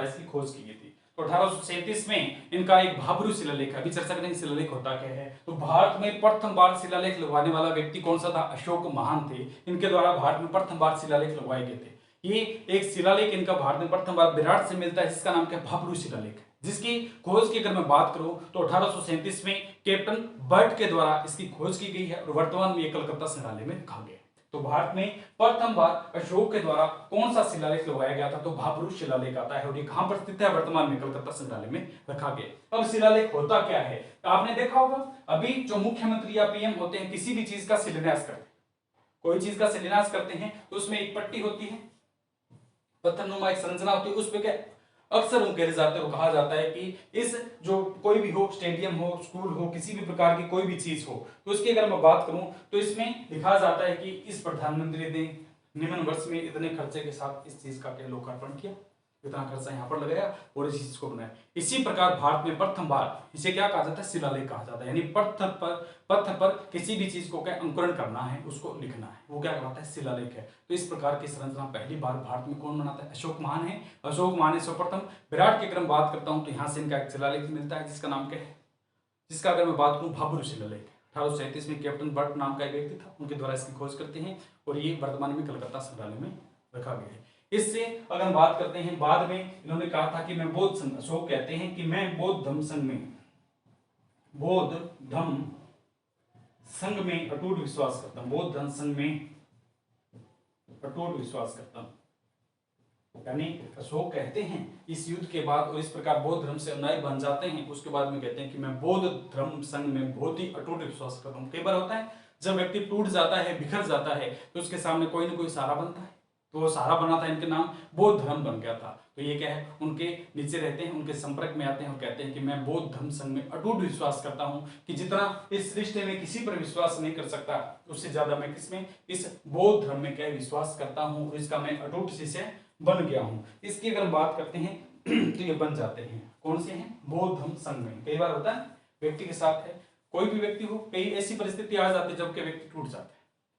इसकी खोज की गई थी। तो 1837 में इनका एक भाब्रू शिलालेख, अभी चर्चा करेंगे शिलालेख होता क्या है। तो भारत में प्रथम बार शिलालेख लगवाने वाला व्यक्ति कौन सा था, अशोक महान थे। इनके द्वारा भारत में प्रथम बार शिलालेख लगवाए गए थे। ये एक शिलालेख इनका भारत में प्रथम बार विराट से मिलता है, जिसका नाम क्या है, भाब्रू शिलालेख, जिसकी खोज की अगर मैं बात करूं तो 1837 में कैप्टन बर्ट के द्वारा इसकी खोज की गई है और वर्तमान में ये कलकत्ता संग्रहालय में रखा गया है। तो भारत में प्रथम बार अशोक के द्वारा कौन सा शिलालेख लगवाया गया था, तो भाब्रू शिलालेख आता है और ये कहां पर स्थित है, वर्तमान में कलकत्ता संग्रहालय में रखा गया। अब शिलालेख होता क्या है, तो आपने देखा होगा अभी जो मुख्यमंत्री या पीएम होते हैं किसी भी चीज का शिलान्यास करते हैं, कोई चीज का शिलान्यास करते हैं तो उसमें एक पट्टी होती है, पत्थरनुमा एक संरचना होती है, उस पे क्या अक्सर उन कहे जाते हैं, कहा जाता है कि इस जो कोई भी हो, स्टेडियम हो, स्कूल हो, किसी भी प्रकार की कोई भी चीज हो, तो इसकी अगर मैं बात करूं तो इसमें लिखा जाता है कि इस प्रधानमंत्री ने निम्न वर्ष में इतने खर्चे के साथ इस चीज का क्या लोकार्पण किया, इतना खर्चा यहाँ पर लगाया और इस चीज को बनाया। इसी प्रकार भारत में प्रथम बार इसे क्या कहा जाता है, शिलालेख कहा जाता है, यानी पत्थर पर किसी भी चीज को क्या अंकुरण करना है, उसको लिखना है, वो क्या कहलाता है, शिलालेख है। तो इस प्रकार की संरचना पहली बार भारत में कौन बनाता है, अशोक महान है। अशोक महान है सर्वप्रथम। विराट की अगर बात करता हूं तो यहाँ से इनका एक शिलालेख मिलता है जिसका नाम क्या है, जिसका अगर मैं बात करूं भाब्रू शिलालेख, 1837 में कैप्टन बर्ट नाम का एक व्यक्ति था, उनके द्वारा इसकी खोज करते हैं और ये वर्तमान में कलकत्ता संग्रहालय में रखा गया है। इससे अगर हम बात करते हैं, बाद में इन्होंने कहा था कि मैं बौद्ध संघ, अशोक कहते हैं कि मैं बौद्ध धम्म संघ में अटूट विश्वास करता हूं, बौद्ध धम्म संघ में अटूट विश्वास करता हूं। यानी अशोक कहते हैं इस युद्ध के बाद और इस प्रकार बौद्ध धर्म से अनुयायी बन जाते हैं, उसके बाद में कहते हैं कि मैं बौद्ध धर्म संघ में बहुत ही अटूट विश्वास करता हूँ। कई बार होता है जब व्यक्ति टूट जाता है, बिखर जाता है, तो उसके सामने कोई ना कोई सहारा बनता है, तो वो सहारा बना था, इनके नाम बौद्ध धर्म बन गया था। तो ये क्या है, उनके नीचे रहते हैं, उनके संपर्क में आते हैं और कहते हैं कि मैं बौद्ध धर्म संघ में अटूट विश्वास करता हूं, कि जितना इस रिश्ते में किसी पर विश्वास नहीं कर सकता, उससे ज्यादा मैं किसमें, इस बौद्ध धर्म में क्या विश्वास करता हूं और इसका मैं अटूट शिष्य बन गया हूं। इसकी अगर हम बात करते हैं तो ये बन जाते हैं, कौन से हैं, बौद्ध धर्म संघ में। कई बार होता है व्यक्ति के साथ है, कोई भी व्यक्ति हो, कई ऐसी परिस्थिति आ जाती है जब के व्यक्ति टूट जाता है,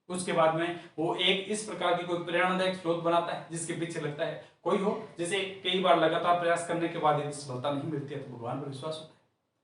उसके बाद में वो एक इस प्रकार की कोई प्रेरणादायक स्रोत बनाता है जिसके पीछे लगता है कोई हो, जैसे कई बार लगातार प्रयास करने के बाद यदि सफलता नहीं मिलती है तो भगवान पर विश्वास होता है,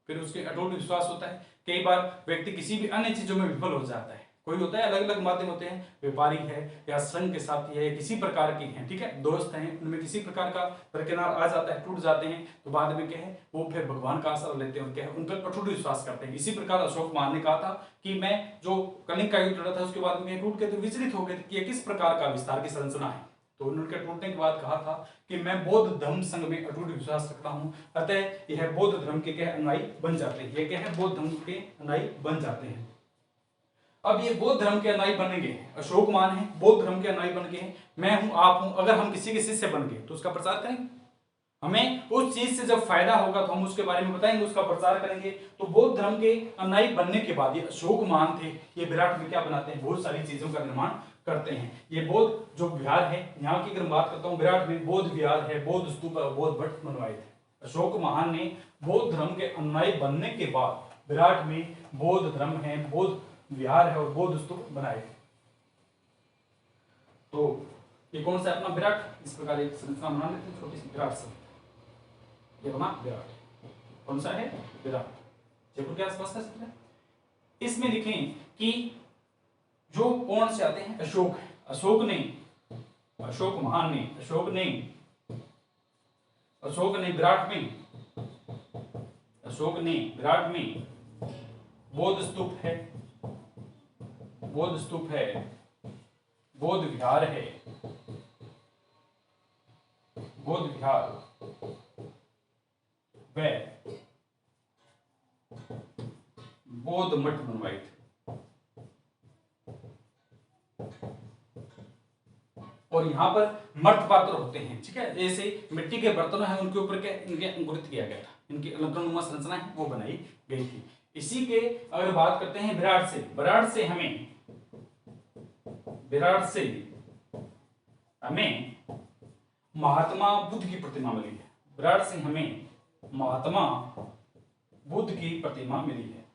फिर उसके अटूट विश्वास होता है। कई बार व्यक्ति किसी भी अन्य चीजों में विफल हो जाता है, कोई होता है, अलग अलग माध्यम होते हैं, व्यापारी है या संघ के साथी है या किसी प्रकार की है, ठीक है, दोस्त हैं, उनमें किसी प्रकार का दरकिनार आ जाता है, टूट जाते हैं, तो बाद में क्या है, वो फिर भगवान का आसरा लेते हैं और क्या है, उन पर अटूट विश्वास करते हैं। इसी प्रकार अशोक कुमार ने कहा था कि मैं जो कलिंग का युद्ध लड़ा था उसके बाद में टूट के तो विचलित हो गए कि किस प्रकार का विस्तार की संरचना है, तो उनके टूटने के बाद कहा था कि मैं बौद्ध धर्म संघ में अटूट विश्वास रखता हूं, अतः यह बौद्ध धर्म के क्या अनुयायी बन जाते हैं, ये क्या है, बौद्ध धर्म के अनुयायी बन जाते हैं। अब ये बौद्ध धर्म के अनुयायी बन गए, अशोक मान है, बौद्ध धर्म के अनुयायी बन गए, मैं हूं, आप हूं, अगर हम किसी के शिष्य बन गए तो उसका प्रचार करेंगे, हमें उस चीज से जब फायदा होगा तो हम उसके बारे में बताएंगे, उसका प्रचार करेंगे। तो बौद्ध धर्म के अनुयायी बनने के बाद ये अशोक मान थे, ये विराट में क्या बनाते हैं, बहुत सारी चीजों का निर्माण करते हैं। ये बौद्ध जो विहार है, यहाँ की अगर बात करता हूँ, विराट में बौद्ध विहार है, बौद्ध स्तूप और बौद्ध भट्ट बनवाए थे। अशोक महान ने बौद्ध धर्म के अनुयायी बनने के बाद विराट में बौद्ध धर्म है, बौद्ध विहार है और बौद्ध स्तूप बनाए। तो ये कौन सा अपना विराट, इस प्रकार एक संरचना बना लेते हैं, छोटी सी विराट से, ये बना विराट, कौन सा है, विराट, जयपुर के आसपास का क्षेत्र है। इसमें लिखें कि जो कौन से आते हैं, अशोक है, अशोक ने, अशोक महान ने, अशोक ने विराट में बौद्ध स्तूप है, बौद्ध स्तूप है, बौद्ध विहार है, बौद्ध विहार व बौद्ध मठ बनवाए थे। और यहाँ पर मर्त पात्र होते हैं, ठीक है, जैसे मिट्टी के बर्तन हैं उनके ऊपर के इनके अंकुरित किया गया था, इनकी अलंकरणनुमा संरचना है वो बनाई गई थी। इसी के अगर बात करते हैं विराट से, विराट से हमें महात्मा बुद्ध की प्रतिमा मिली है, विराट से हमें महात्मा बुद्ध की प्रतिमा मिली है,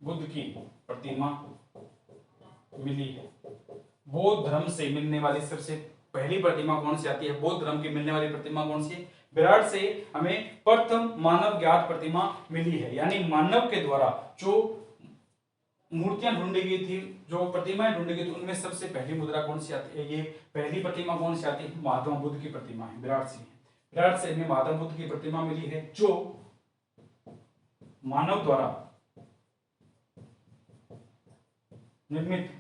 बुद्ध की प्रतिमा मिली है। बौद्ध धर्म से मिलने वाली सबसे पहली प्रतिमा कौन सी आती है, बौद्ध धर्म की मिलने वाली प्रतिमा कौन सी है, विराट से हमें प्रथम मानव ज्ञात प्रतिमा मिली है, यानी मानव के द्वारा जो मूर्तियां ढूंढी गई थी, जो प्रतिमाएं ढूंढी गई थी, उनमें सबसे पहली मुद्रा कौन सी आती है, ये पहली प्रतिमा कौन सी आती है, महात्मा बुद्ध की प्रतिमा है, विराट से। विराट से हमें महात्मा बुद्ध की प्रतिमा मिली है जो मानव द्वारा निर्मित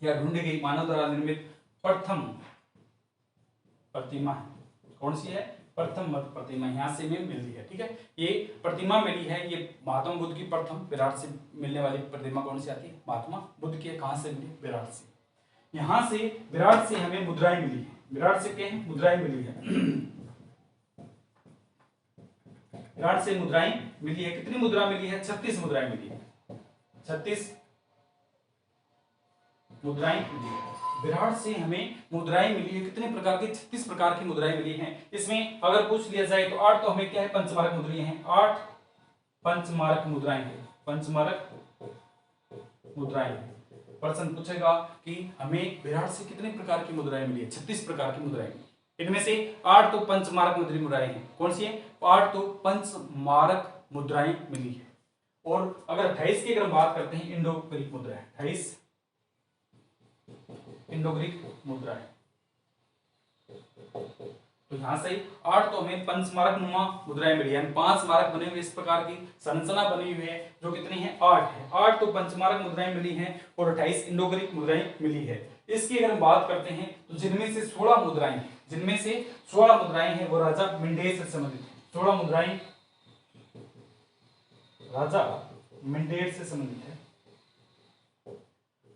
या ढूंढी गई, मानव द्वारा निर्मित प्रथम प्रतिमा है, कौन सी है, प्रथम प्रतिमा यहां से में मिली है, ठीक है, ये प्रतिमा मिली है, ये महात्मा बुद्ध की प्रथम विराट से मिलने वाली प्रतिमा कौन सी आती है, महात्मा बुद्ध की, कहां से मिली, विराट से। यहां से विराट से हमें मुद्राएं मिली है, विराट से क्या है, मुद्राएं मिली है, विराट से मुद्राएं मिली है, कितनी मुद्रा मिली है, 36 मुद्राएं मिली है, 36 मुद्राएं मिली है। विराट से हमें मुद्राएं मिली है, कितने प्रकार की, 36 प्रकार की मुद्राएं मिली हैं। इसमें अगर पूछ लिया जाए तो 8 तो हमें क्या है, पंचमारक मुद्राएं हैं, 8 पंचमारक मुद्राएं हैं, पंचमारक मुद्राएं। प्रश्न पूछेगा कि हमें विराट से कितने प्रकार की मुद्राएं मिली है, 36 प्रकार की मुद्राएं। इनमें से 8 तो पंचमारक मुद्राएं हैं, कौन सी है, 8 तो पंचमारक मुद्राएं मिली है। और अगर 28 की अगर हम बात करते हैं इंडो ग्रीक मुद्रा है, 28 इंडो ग्रीक मुद्रा है। तो यहां से 8 तो हमें पंचमारक नुमा मुद्राएं मिली, यानी 5 स्मारक बने हुए इस प्रकार की संरचना बनी हुई है, जो कितनी है 8 है। 8 तो पंचमारक मुद्राएं मिली हैं और 28 इंडो ग्रीक मुद्राएं मिली है। इसकी अगर हम बात करते हैं तो जिनमें से 16 मुद्राएं हैं, जिनमें से 16 मुद्राएं हैं वो राजा मिंडेर से संबंधित है। 16 मुद्राएं राजा मिंडेर से संबंधित है।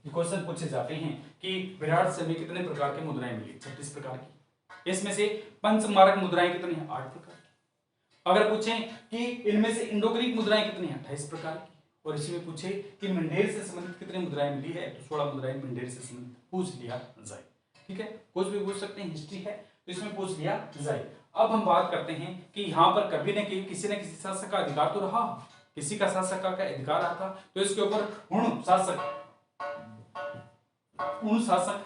क्वेश्चन पूछे जाते हैं कि विराट से हमें कितने प्रकार की मुद्राएं मिली, 36 प्रकार की। इसमें से पंचमारक मुद्राएं कितनी है, 8 प्रकार की। अगर पूछें कि इनमें से इंडो ग्रीक मुद्राएं कितनी है, 28 प्रकार की। और इसी में पूछे कि मिंडेर से संबंधित कितनी मुद्राएं मिली है, तो 16 मुद्राएं मिंडेर से संबंधित पूछ लिया जाए। ठीक है, कुछ भी पूछ सकते हैं, हिस्ट्री है तो इसमें पूछ लिया जाए। अब हम बात करते हैं कि यहाँ पर कभी न कभी किसी न किसी शासक का अधिकार तो रहा, किसी का शासक का अधिकार रहा था। तो इसके ऊपर हुण शासक, हुण शासक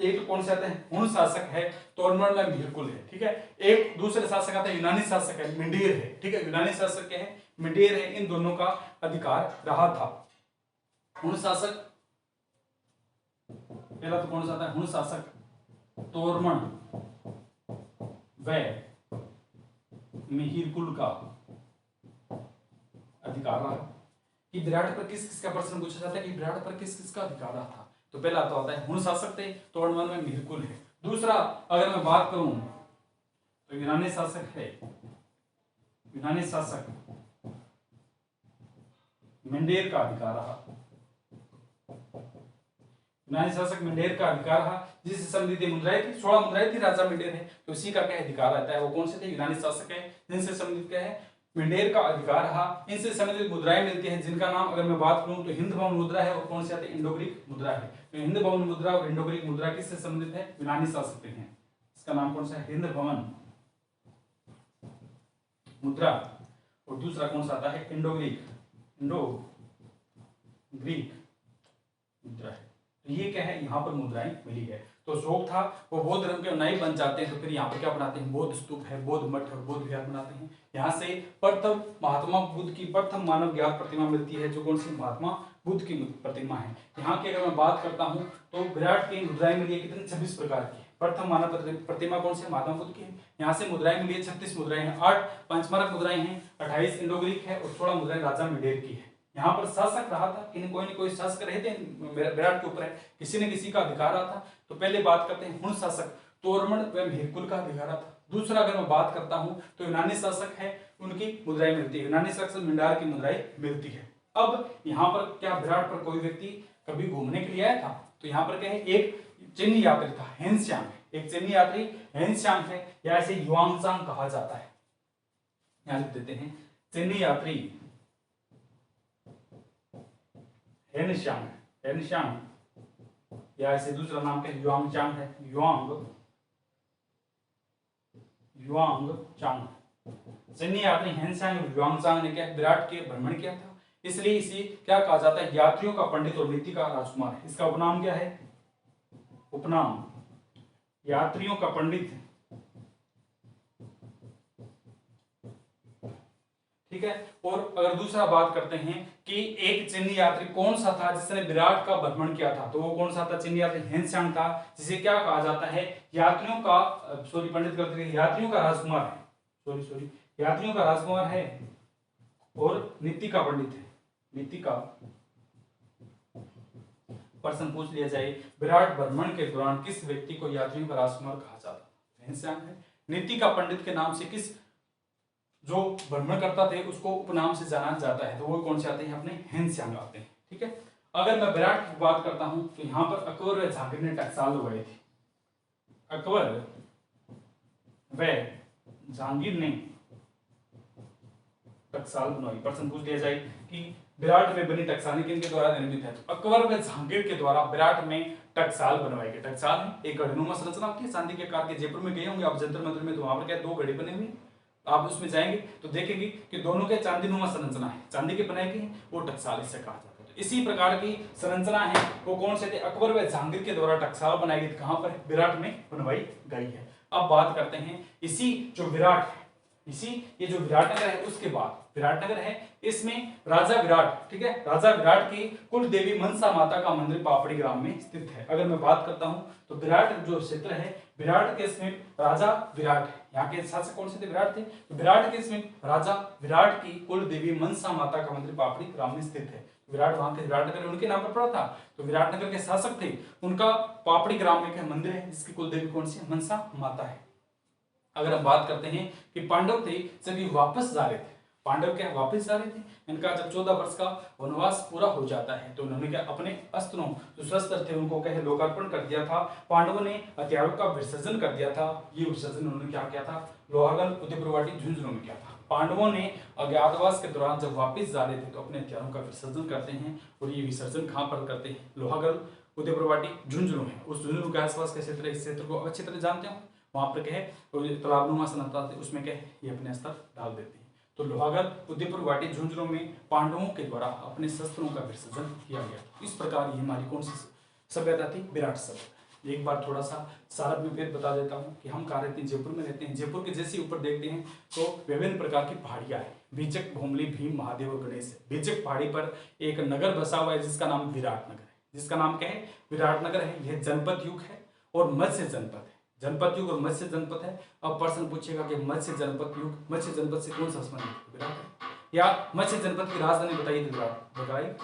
एक तो कौन से आते हैं, हुण शासक है, तोरमल में मिहिरकुल है। ठीक है, एक दूसरे शासक आता है यूनानी शासक है, मिंडेर है। ठीक है, यूनानी शासक क्या है, मिंडेर है। इन दोनों का अधिकार रहा था। हुण शासक पहला तो कौन सा आता है, हुण शासक तोरमन व मिहिरकुल का अधिकार रहा। कि विराट पर किस किसका प्रश्न पूछा जाता है कि विराट पर किस किसका अधिकार रहा था, तो पहला तो आता है हुण शासक थे, तोरमन में मिहिरकुल है। दूसरा अगर मैं बात करूं तो यूनानी शासक है, यूनानी शासक मिंडेर का अधिकार रहा। यूनानी शासक मिंडेर का अधिकार रहा, जिससे संबंधित मुद्राएं थी, 16 मुद्राएं थी, राजा मिंडेर है, तो इसी का क्या अधिकार रहता है, वो कौन से थे, यूनानी शासक है, जिनसे संबंधित क्या है, मिंडेर का अधिकार रहा। इनसे संबंधित मुद्राएं मिलती हैं, जिनका नाम अगर मैं बात करूं तो हिंद भवन मुद्रा है, और कौन से आते हैं, इंडो ग्रीक मुद्रा है। तो हिंद भवन मुद्रा और इंडो ग्रीक मुद्रा किससे संबंधित है, यूनानी शासक से हैं। इसका नाम कौन सा है, हिंद भवन मुद्रा। और दूसरा कौन सा आता है, इंडो ग्रीक, इंडो ग्रीक मुद्रा है। तो ये क्या है, यहाँ पर मुद्राएं मिली है। तो शौक था वो बौद्ध धर्म के अनुयायी बन जाते हैं, तो फिर यहाँ पर क्या बनाते हैं, बौद्ध स्तूप है, बौद्ध मठ और बौद्ध विहार बनाते हैं। यहाँ से प्रथम महात्मा बुद्ध की प्रथम मानव ज्ञात प्रतिमा मिलती है, जो कौन सी, महात्मा बुद्ध की प्रतिमा है। यहाँ की अगर मैं बात करता हूँ तो विराट की मुद्राएं मिली है कितनी, 26 प्रकार की। प्रथम मानव प्रतिमा कौन सी, महात्मा बुद्ध की है। यहाँ से मुद्राएं मिली है, 36 मुद्राएं हैं, 8 पंचमारक मुद्राएं हैं, 28 इंडो ग्रीक है और 16 मुद्राएं राजा मिंडेर की है। यहाँ पर शासक रहा था, कोई न कोई शासक रहते हैं, विराट के ऊपर है, किसी न किसी का अधिकार रहा था। तो पहले बात करते हैं हुण शासक तोरमन व मिहिरकुल का अधिकार रहा था। दूसरा अगर मैं बात करता हूं तो यूनानी शासक है, उनकी मुद्राएं मिलती है, यूनानी शासक मिंडार की मुद्राएं मिलती है। अब यहाँ पर क्या विराट पर कोई व्यक्ति कभी घूमने के लिए आया था, तो यहाँ पर क्या है, एक चीनी यात्री था, हेनस्यांग, एक चीनी यात्री हेनस्यांग है, या इसे युआंगचांग कहा जाता है। यहाँ लिख देते हैं चीनी यात्री हेनस्यांग, हेनस्यांग, या इसे दूसरा नाम क्या है, युआंगचांग है, युआंगचांग। चीनी यात्री हेनस्यांग युआंगचांग ने क्या विराट के भ्रमण किया था, इसलिए इसे क्या कहा जाता है, यात्रियों का पंडित और नीति का राजकुमार। इसका उपनाम क्या है, उपनाम यात्रियों का पंडित। ठीक है, और अगर दूसरा बात करते हैं कि एक चीनी यात्री कौन सा था जिसने विराट का भ्रमण किया था, तो वो कौन सा था, चीनी यात्री हेनस्यांग था, जिसे क्या कहा जाता है, यात्रियों का पंडित करते हैं, यात्रियों का राजकुमार है, यात्रियों का राजकुमार है और नीति का पंडित है। नीति का प्रश्न पूछ लिया जाए, विराट भ्रमण के दौरान किस व्यक्ति को यात्रियों का राजकुमार कहा जाता है, हेनस्यांग है। नीति का पंडित के नाम से किस जो भ्रमण करता थे उसको उपनाम से जाना जाता है, तो वो कौन से आते हैं, अपने हेनस्यांग आते हैं। ठीक है, अगर मैं विराट की बात करता हूं तो यहाँ पर अकबर व जहांगीर ने टकसाल लगवाई थी, अकबर व जहांगीर ने टकसाल बनवाई। प्रश्न पूछ लिया जाए कि विराट में बनी टकसाल किनके द्वारा निर्मित है, तो अकबर व जहांगीर के द्वारा विराट में टकसाल बनवाई गई। टकसाल एक घड़ीनुमा संरचना होती है, चांदी के आकार के। जयपुर में गए होंगे आप जंतर मंतर में, तो वहां पर क्या 2 घड़ी बने हुए, आप उसमें जाएंगे तो देखेंगे कि दोनों के चांदीनुमा संरचना है, चांदी के बनाए गए, वो टकसाल इससे कहा जाता है। तो इसी प्रकार की संरचना है, वो कौन से थे, अकबर व जहांगीर के द्वारा टकसाल बनाई गई, कहां पर, विराट में बनवाई गई है। अब बात करते हैं इसी जो विराट है, इसी ये जो विराटनगर है उसके बाद विराटनगर है, इसमें राजा विराट, ठीक है, राजा विराट की कुल देवी मनसा माता का मंदिर पापड़ी ग्राम में स्थित है। अगर मैं बात करता हूं तो विराट जो क्षेत्र है, विराट के इसमें राजा विराट, यहाँ के शासक कौन से थे? विराट थे। तो विराट के इसमें राजा विराट की कुल देवी मनसा माता का मंदिर पापड़ी ग्राम में स्थित है। विराट वहां के विराटनगर उनके नाम पर पड़ा था, तो विराटनगर के शासक थे, उनका पापड़ी ग्राम में एक मंदिर है जिसकी कुल देवी कौन सी? मनसा माता है। अगर हम बात करते हैं कि पांडव थे जब ये वापस जा रहे थे, पांडव क्या वापस जा रहे थे, इनका जब 14 वर्ष का वनवास पूरा हो जाता है तो उन्होंने क्या अपने अस्त्रों जो शस्त्र थे उनको कहे लोकार्पण कर दिया था। पांडवों ने हथियारों का विसर्जन कर दिया था। ये विसर्जन उन्होंने क्या किया था? लोहागढ़, उदयपुरवाटी, झुंझुनू में किया था। पांडवों ने अज्ञातवास के दौरान जब वापस जा रहे थे तो अपने हथियारों का विसर्जन करते हैं, और ये विसर्जन कहाँ पर करते हैं? लोहागढ़, उदयपुरवाटी, झुंझुनू है। उस झुंझुनू के आसपास का क्षेत्र, इस क्षेत्र को अच्छी तरह जानते हो, वहां पर क्या है तालाबनुमा सन्नाटा थे, उसमें क्या है ये अपने अस्त्र डाल देते हैं। तो लोहागढ़, उदयपुरवाटी, झुंझुनू में पांडवों के द्वारा अपने शस्त्रों का विसर्जन किया गया। इस प्रकार ये हमारी कौन सी सभ्यता थी? विराट सभ्यता। एक बार थोड़ा सा सारभ में फिर बता देता हूँ कि हम कहाँ रहते हैं? जयपुर में रहते हैं। जयपुर के जैसे ऊपर देखते हैं तो विभिन्न प्रकार की पहाड़ियां हैं, बीचक, भूमली, भीम, महादेव और गणेश है। बीचक पहाड़ी पर एक नगर बसा हुआ है जिसका नाम विराटनगर है। जिसका नाम क्या है? विराटनगर है। यह जनपद युग है और मत्स्य जनपद है। जनपद युग और मत्स्य जनपद है। अब प्रश्न पूछेगा कि मत्स्य जनपद युग, मत्स्य जनपद से कौन सा संबंधित? विराट है। या मत्स्य जनपद की राजधानी बताइए तो विराट बताइए।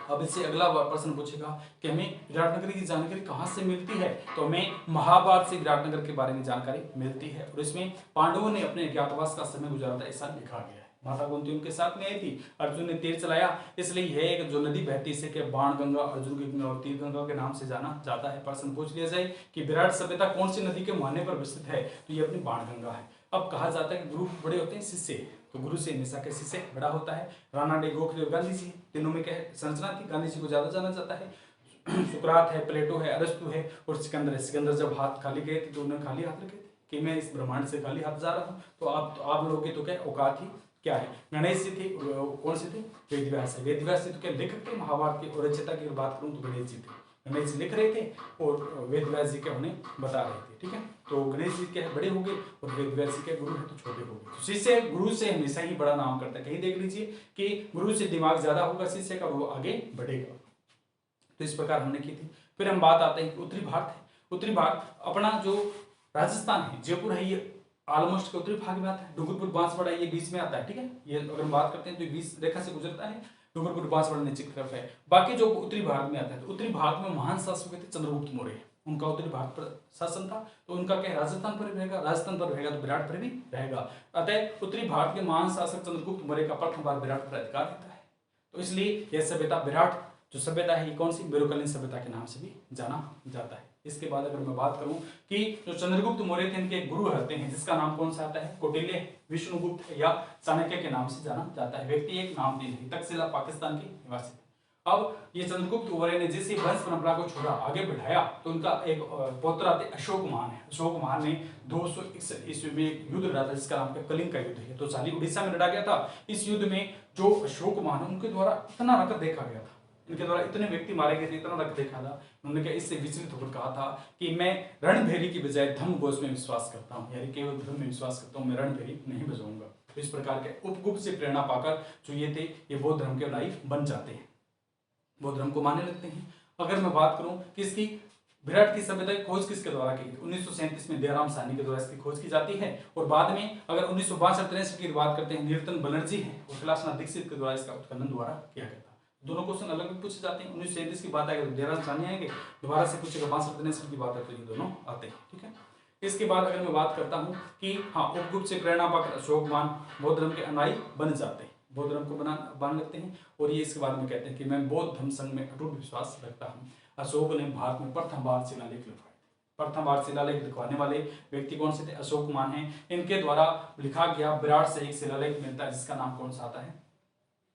अब इससे अगला प्रश्न पूछेगा कि हमें विराटनगर की जानकारी कहाँ से मिलती है, तो हमें महाभारत से विराटनगर के बारे में जानकारी मिलती है, और इसमें पांडवों ने अपने अज्ञातवास का समय गुजारा था ऐसा लिखा गया है। माता कुंती उनके साथ में आई थी, अर्जुन ने तीर चलाया, इसलिए यह एक जो नदी बहती से के बाण गंगा, अर्जुन की और तीर गंगा के नाम से जाना जाता है। प्रश्न पूछ लिया जाए कि विराट सभ्यता कौन सी नदी के मुहाने पर विस्तृत है, तो ये अपनी बाण गंगा है। अब कहा जाता है कि गुरु बड़े होते हैं शिष्य, तो गुरु से हमेशा के शिष्य बड़ा होता है। राणा डे गोखले और गांधी जी, तीनों में क्या है संरचना थी। गांधी जी को ज्यादा जाना जाता है। सुकरात है, प्लेटो है, अरस्तु है और सिकंदर है। सिकंदर जब हाथ खाली गए थे तो उन्होंने खाली हाथ रखे थे कि मैं इस ब्रह्मांड से खाली हाथ जा रहा हूँ। तो आप लोगों की तो क्या औकात ही क्या है। गणेश जी थे, कौन से थे? वेदव्यास है। वेदव्यास जी तो क्या लेखक थे महाभारत के, और रचयिता की बात करूं तो गणेश जी थे। गणेश जी लिख रहे थे और वेदव्यास जी क्या उन्हें बता रहे थे, ठीक है। तो गणेश जी क्या बड़े हो गए और वेदव्यास जी क्या गुरु है तो छोटे हो गए। तो शिष्य गुरु से हमेशा ही बड़ा नाम करता है। कहीं देख लीजिए कि गुरु से दिमाग ज्यादा होगा शिष्य का, वो आगे बढ़ेगा। तो इस प्रकार हमने की थी। फिर हम बात आते हैं उत्तरी भारत है। उत्तरी भारत अपना जो राजस्थान है, जयपुर है, ये ऑलमोस्ट उत्तरी भाग में आता है। डूंगरपुर, बांसवाड़ा ये बीच में आता है, ठीक है। ये अगर हम बात करते हैं तो बीच रेखा से गुजरता है। डूंगरपुर, बांसवाड़ा नीचे की तरफ है। बाकी जो उत्तरी भारत में आता है, तो उत्तरी भारत में महान शासक थे चंद्रगुप्त मौर्य, उनका उत्तरी भारत पर शासन था। तो उनका क्या राजस्थान पर भी रहेगा, राजस्थान पर रहेगा तो विराट पर भी रहेगा। अतः उत्तरी भारत के महान शासक चंद्रगुप्त मौर्य का प्रथम बार विराट पर अधिकार रहता है। तो इसलिए यह सभ्यता विराट जो सभ्यता है ये कौन सी? मेरुकालीन सभ्यता के नाम से भी जाना जाता है। इसके बाद अगर मैं बात करूं कि जो चंद्रगुप्त मौर्य थे इनके गुरु रहते हैं जिसका नाम कौन सा आता है? कौटिल्य, विष्णुगुप्त या चाणक्य के नाम से जाना जाता है। व्यक्ति एक नाम तीन है। तक्षशिला पाकिस्तान के निवासी थे। अब ये चंद्रगुप्त मौर्य ने जैसे वंश परंपरा को छोड़ा, आगे बढ़ाया, तो उनका एक पौत्र आते अशोक महान है। अशोक महान ने 261 ईस्वी में एक युद्ध लड़ा था जिसका नाम है कलिंग का युद्ध है। तो साली उड़ीसा में लड़ा गया था। इस युद्ध में जो अशोक महान उनके द्वारा इतना रक्त देखा गया था, इनके द्वारा इतने व्यक्ति मारे गए थे, इतना रक्त देखा था। उन्होंने क्या इससे विचलित होकर कहा था कि मैं रणभेरी की बजाय धर्म घोष में विश्वास करता हूँ, यानी केवल धर्म में विश्वास करता हूँ, मैं रणभेरी नहीं बजाऊंगा। तो इस प्रकार के उपगुप्त से प्रेरणा पाकर जो ये थे ये बौद्ध धर्म के अनुयायी बन जाते हैं, बौद्ध धर्म को मानने लगते हैं। अगर मैं बात करूं किसकी विराट की सभ्यता की खोज किसके द्वारा की? 1937 में दयाराम साहनी के द्वारा इसकी खोज की जाती है। और बाद में अगर 1962-63 की बात करते हैं, नीलतन बनर्जी है और कैलाशनाथ दीक्षित के द्वारा इसका उत्खनन द्वारा किया गया था। दोनों क्वेश्चन अलग अलग पूछे जाते हैं। 1937 की बात आएगी तो दयाराम साहनी आएंगे, दोबारा से पूछेगा 62-63 की बात है तो ये दोनों आते हैं, ठीक है। इसके बाद अगर मैं बात करता हूँ कि हाँ उपगुप्त से प्रेरणा पाकर अशोक मान बौद्ध धर्म के अनुयायी बन जाते हैं, बौद्ध धर्म को बना लगते हैं। और ये इसके बारे में कहते हैं कि मैं बौद्ध धर्म संघ में अटूट विश्वास रखता हूँ। अशोक ने भारत में प्रथम बार शिलालेख लिखवाए। प्रथम बार शिलालेख लिखवाने वाले व्यक्ति कौन से थे? अशोक मान हैं। इनके द्वारा लिखा गया विराट से एक शिलालेख मिलता है जिसका नाम कौन सा आता है?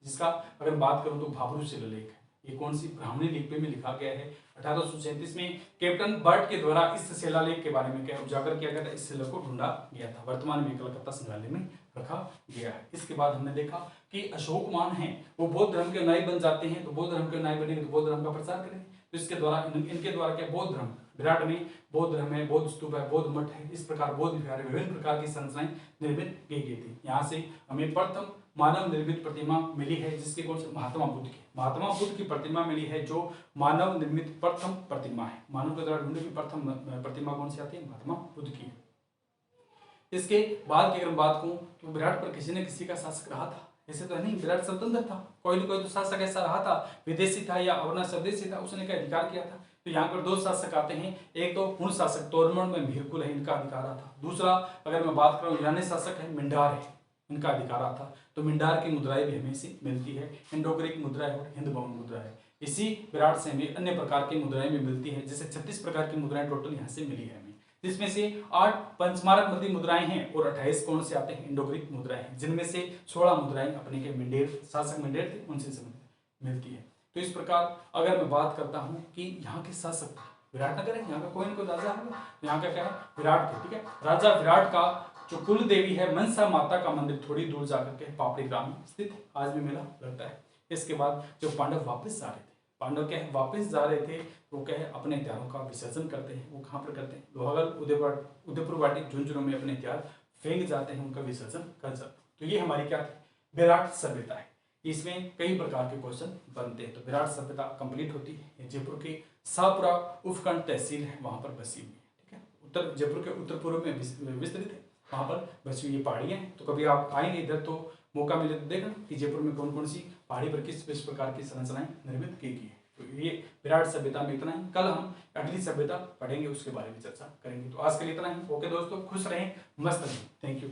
जिसका अगर मैं बात करूं तो भाब्रू शिलालेख है। ये कौन सी ब्राह्मणी लिपि में लिखा गया है? 1837 में कैप्टन बर्ट के द्वारा इस शिलालेख के बारे में क्या उजागर किया गया था? इस शिलालेख को ढूंढा गया था। वर्तमान में कलकत्ता संग्रहालय में रखा गया है। इसके बाद हमने देखा कि अशोक मान है वो बौद्ध धर्म के अनुयायी बन जाते हैं। तो बौद्ध धर्म के अनुयायी बनेंगे तो बौद्ध धर्म का प्रचार करेंगे। तो इसके द्वारा इनके द्वारा क्या बौद्ध धर्म विराट में बौद्ध धर्म है, बौद्ध स्तूप है, बौद्ध मठ है, इस प्रकार बौद्ध विहार है, विभिन्न प्रकार की संरचनाएं निर्मित की गई थी। यहाँ से हमें प्रथम मानव निर्मित प्रतिमा मिली है, जिसके कौन से महात्मा बुद्ध की, महात्मा बुद्ध की प्रतिमा मिली है, जो मानव निर्मित प्रथम प्रतिमा है। मानव के द्वारा ढूंढी हुई प्रथम प्रतिमा कौन सी आती है? महात्मा बुद्ध की। इसके बाद की अगर मैं बात कहूँ तो विराट पर किसी न किसी का शासक रहा था, ऐसे तो नहीं विराट स्वतंत्र था, कोई न कोई तो शासक ऐसा रहा था, विदेशी था या अपना स्वदेशी था, उसने क्या अधिकार किया था। तो यहाँ पर दो शासक आते हैं, एक तो पूर्ण शासक तोरमण में भीरकुल है, इनका अधिकार था। दूसरा अगर मैं बात करूँ यूनानी शासक है, मिंडार है, इनका अधिकार था। तो मिंडार की मुद्राएं भी हमें से मिलती है, इंडो ग्रीक मुद्रा है और हिंद भवन मुद्रा है। इसी विराट से हमें अन्य प्रकार की मुद्राएं भी मिलती है, जैसे 36 प्रकार की मुद्राएं टोटल यहाँ से मिली है हमें, जिसमें से 8 पंचमारक मध्य मुद्राएं हैं और 28 कौन से आते हैं? इंडो ग्रीक मुद्राएं हैं, जिनमें से 16 मुद्राएं अपने के मिंडेर शासक मिंडेर थे उनसे मिलती है। तो इस प्रकार अगर मैं बात करता हूँ कि यहाँ के शासक विराटनगर है, यहाँ का कोई न कोई राजा है, यहाँ का क्या है? विराट थे, ठीक है। राजा विराट का जो कुल देवी है मनसा माता का मंदिर थोड़ी दूर जाकर के पापड़ी ग्राम में स्थित है, आज भी मेला लगता है। इसके बाद जो पांडव वापस जा रहे थे, पांडव क्या है वापस जा रहे थे, वो क्या है अपने हथियारों का विसर्जन करते हैं। वो कहाँ पर करते हैं? लोहागढ़ उदयपुर वाटी झुंझुनू में अपने हथियार फेंक जाते हैं, उनका विसर्जन कर जाते हैं। तो ये हमारी क्या थी? विराट सभ्यता है। इसमें कई प्रकार के क्वेश्चन बनते हैं। तो विराट सभ्यता कंप्लीट होती है। जयपुर की शाहपुरा उपखंड तहसील है, वहां पर बसी हुई है, ठीक है। उत्तर जयपुर के उत्तर पूर्व में विस्तृत है, वहां पर बसी हुई पहाड़ियां हैं। तो कभी आप आएंगे इधर तो मौका मिले तो देखना कि जयपुर में कौन कौन सी पहाड़ी पर किस प्रकार की संरचनाएं निर्मित की गई है। तो ये विराट सभ्यता में इतना ही। कल हम अगली सभ्यता पढ़ेंगे, उसके बारे में चर्चा करेंगे। तो आज के लिए इतना ही। ओके दोस्तों, खुश रहें, मस्त रहें। Thank you.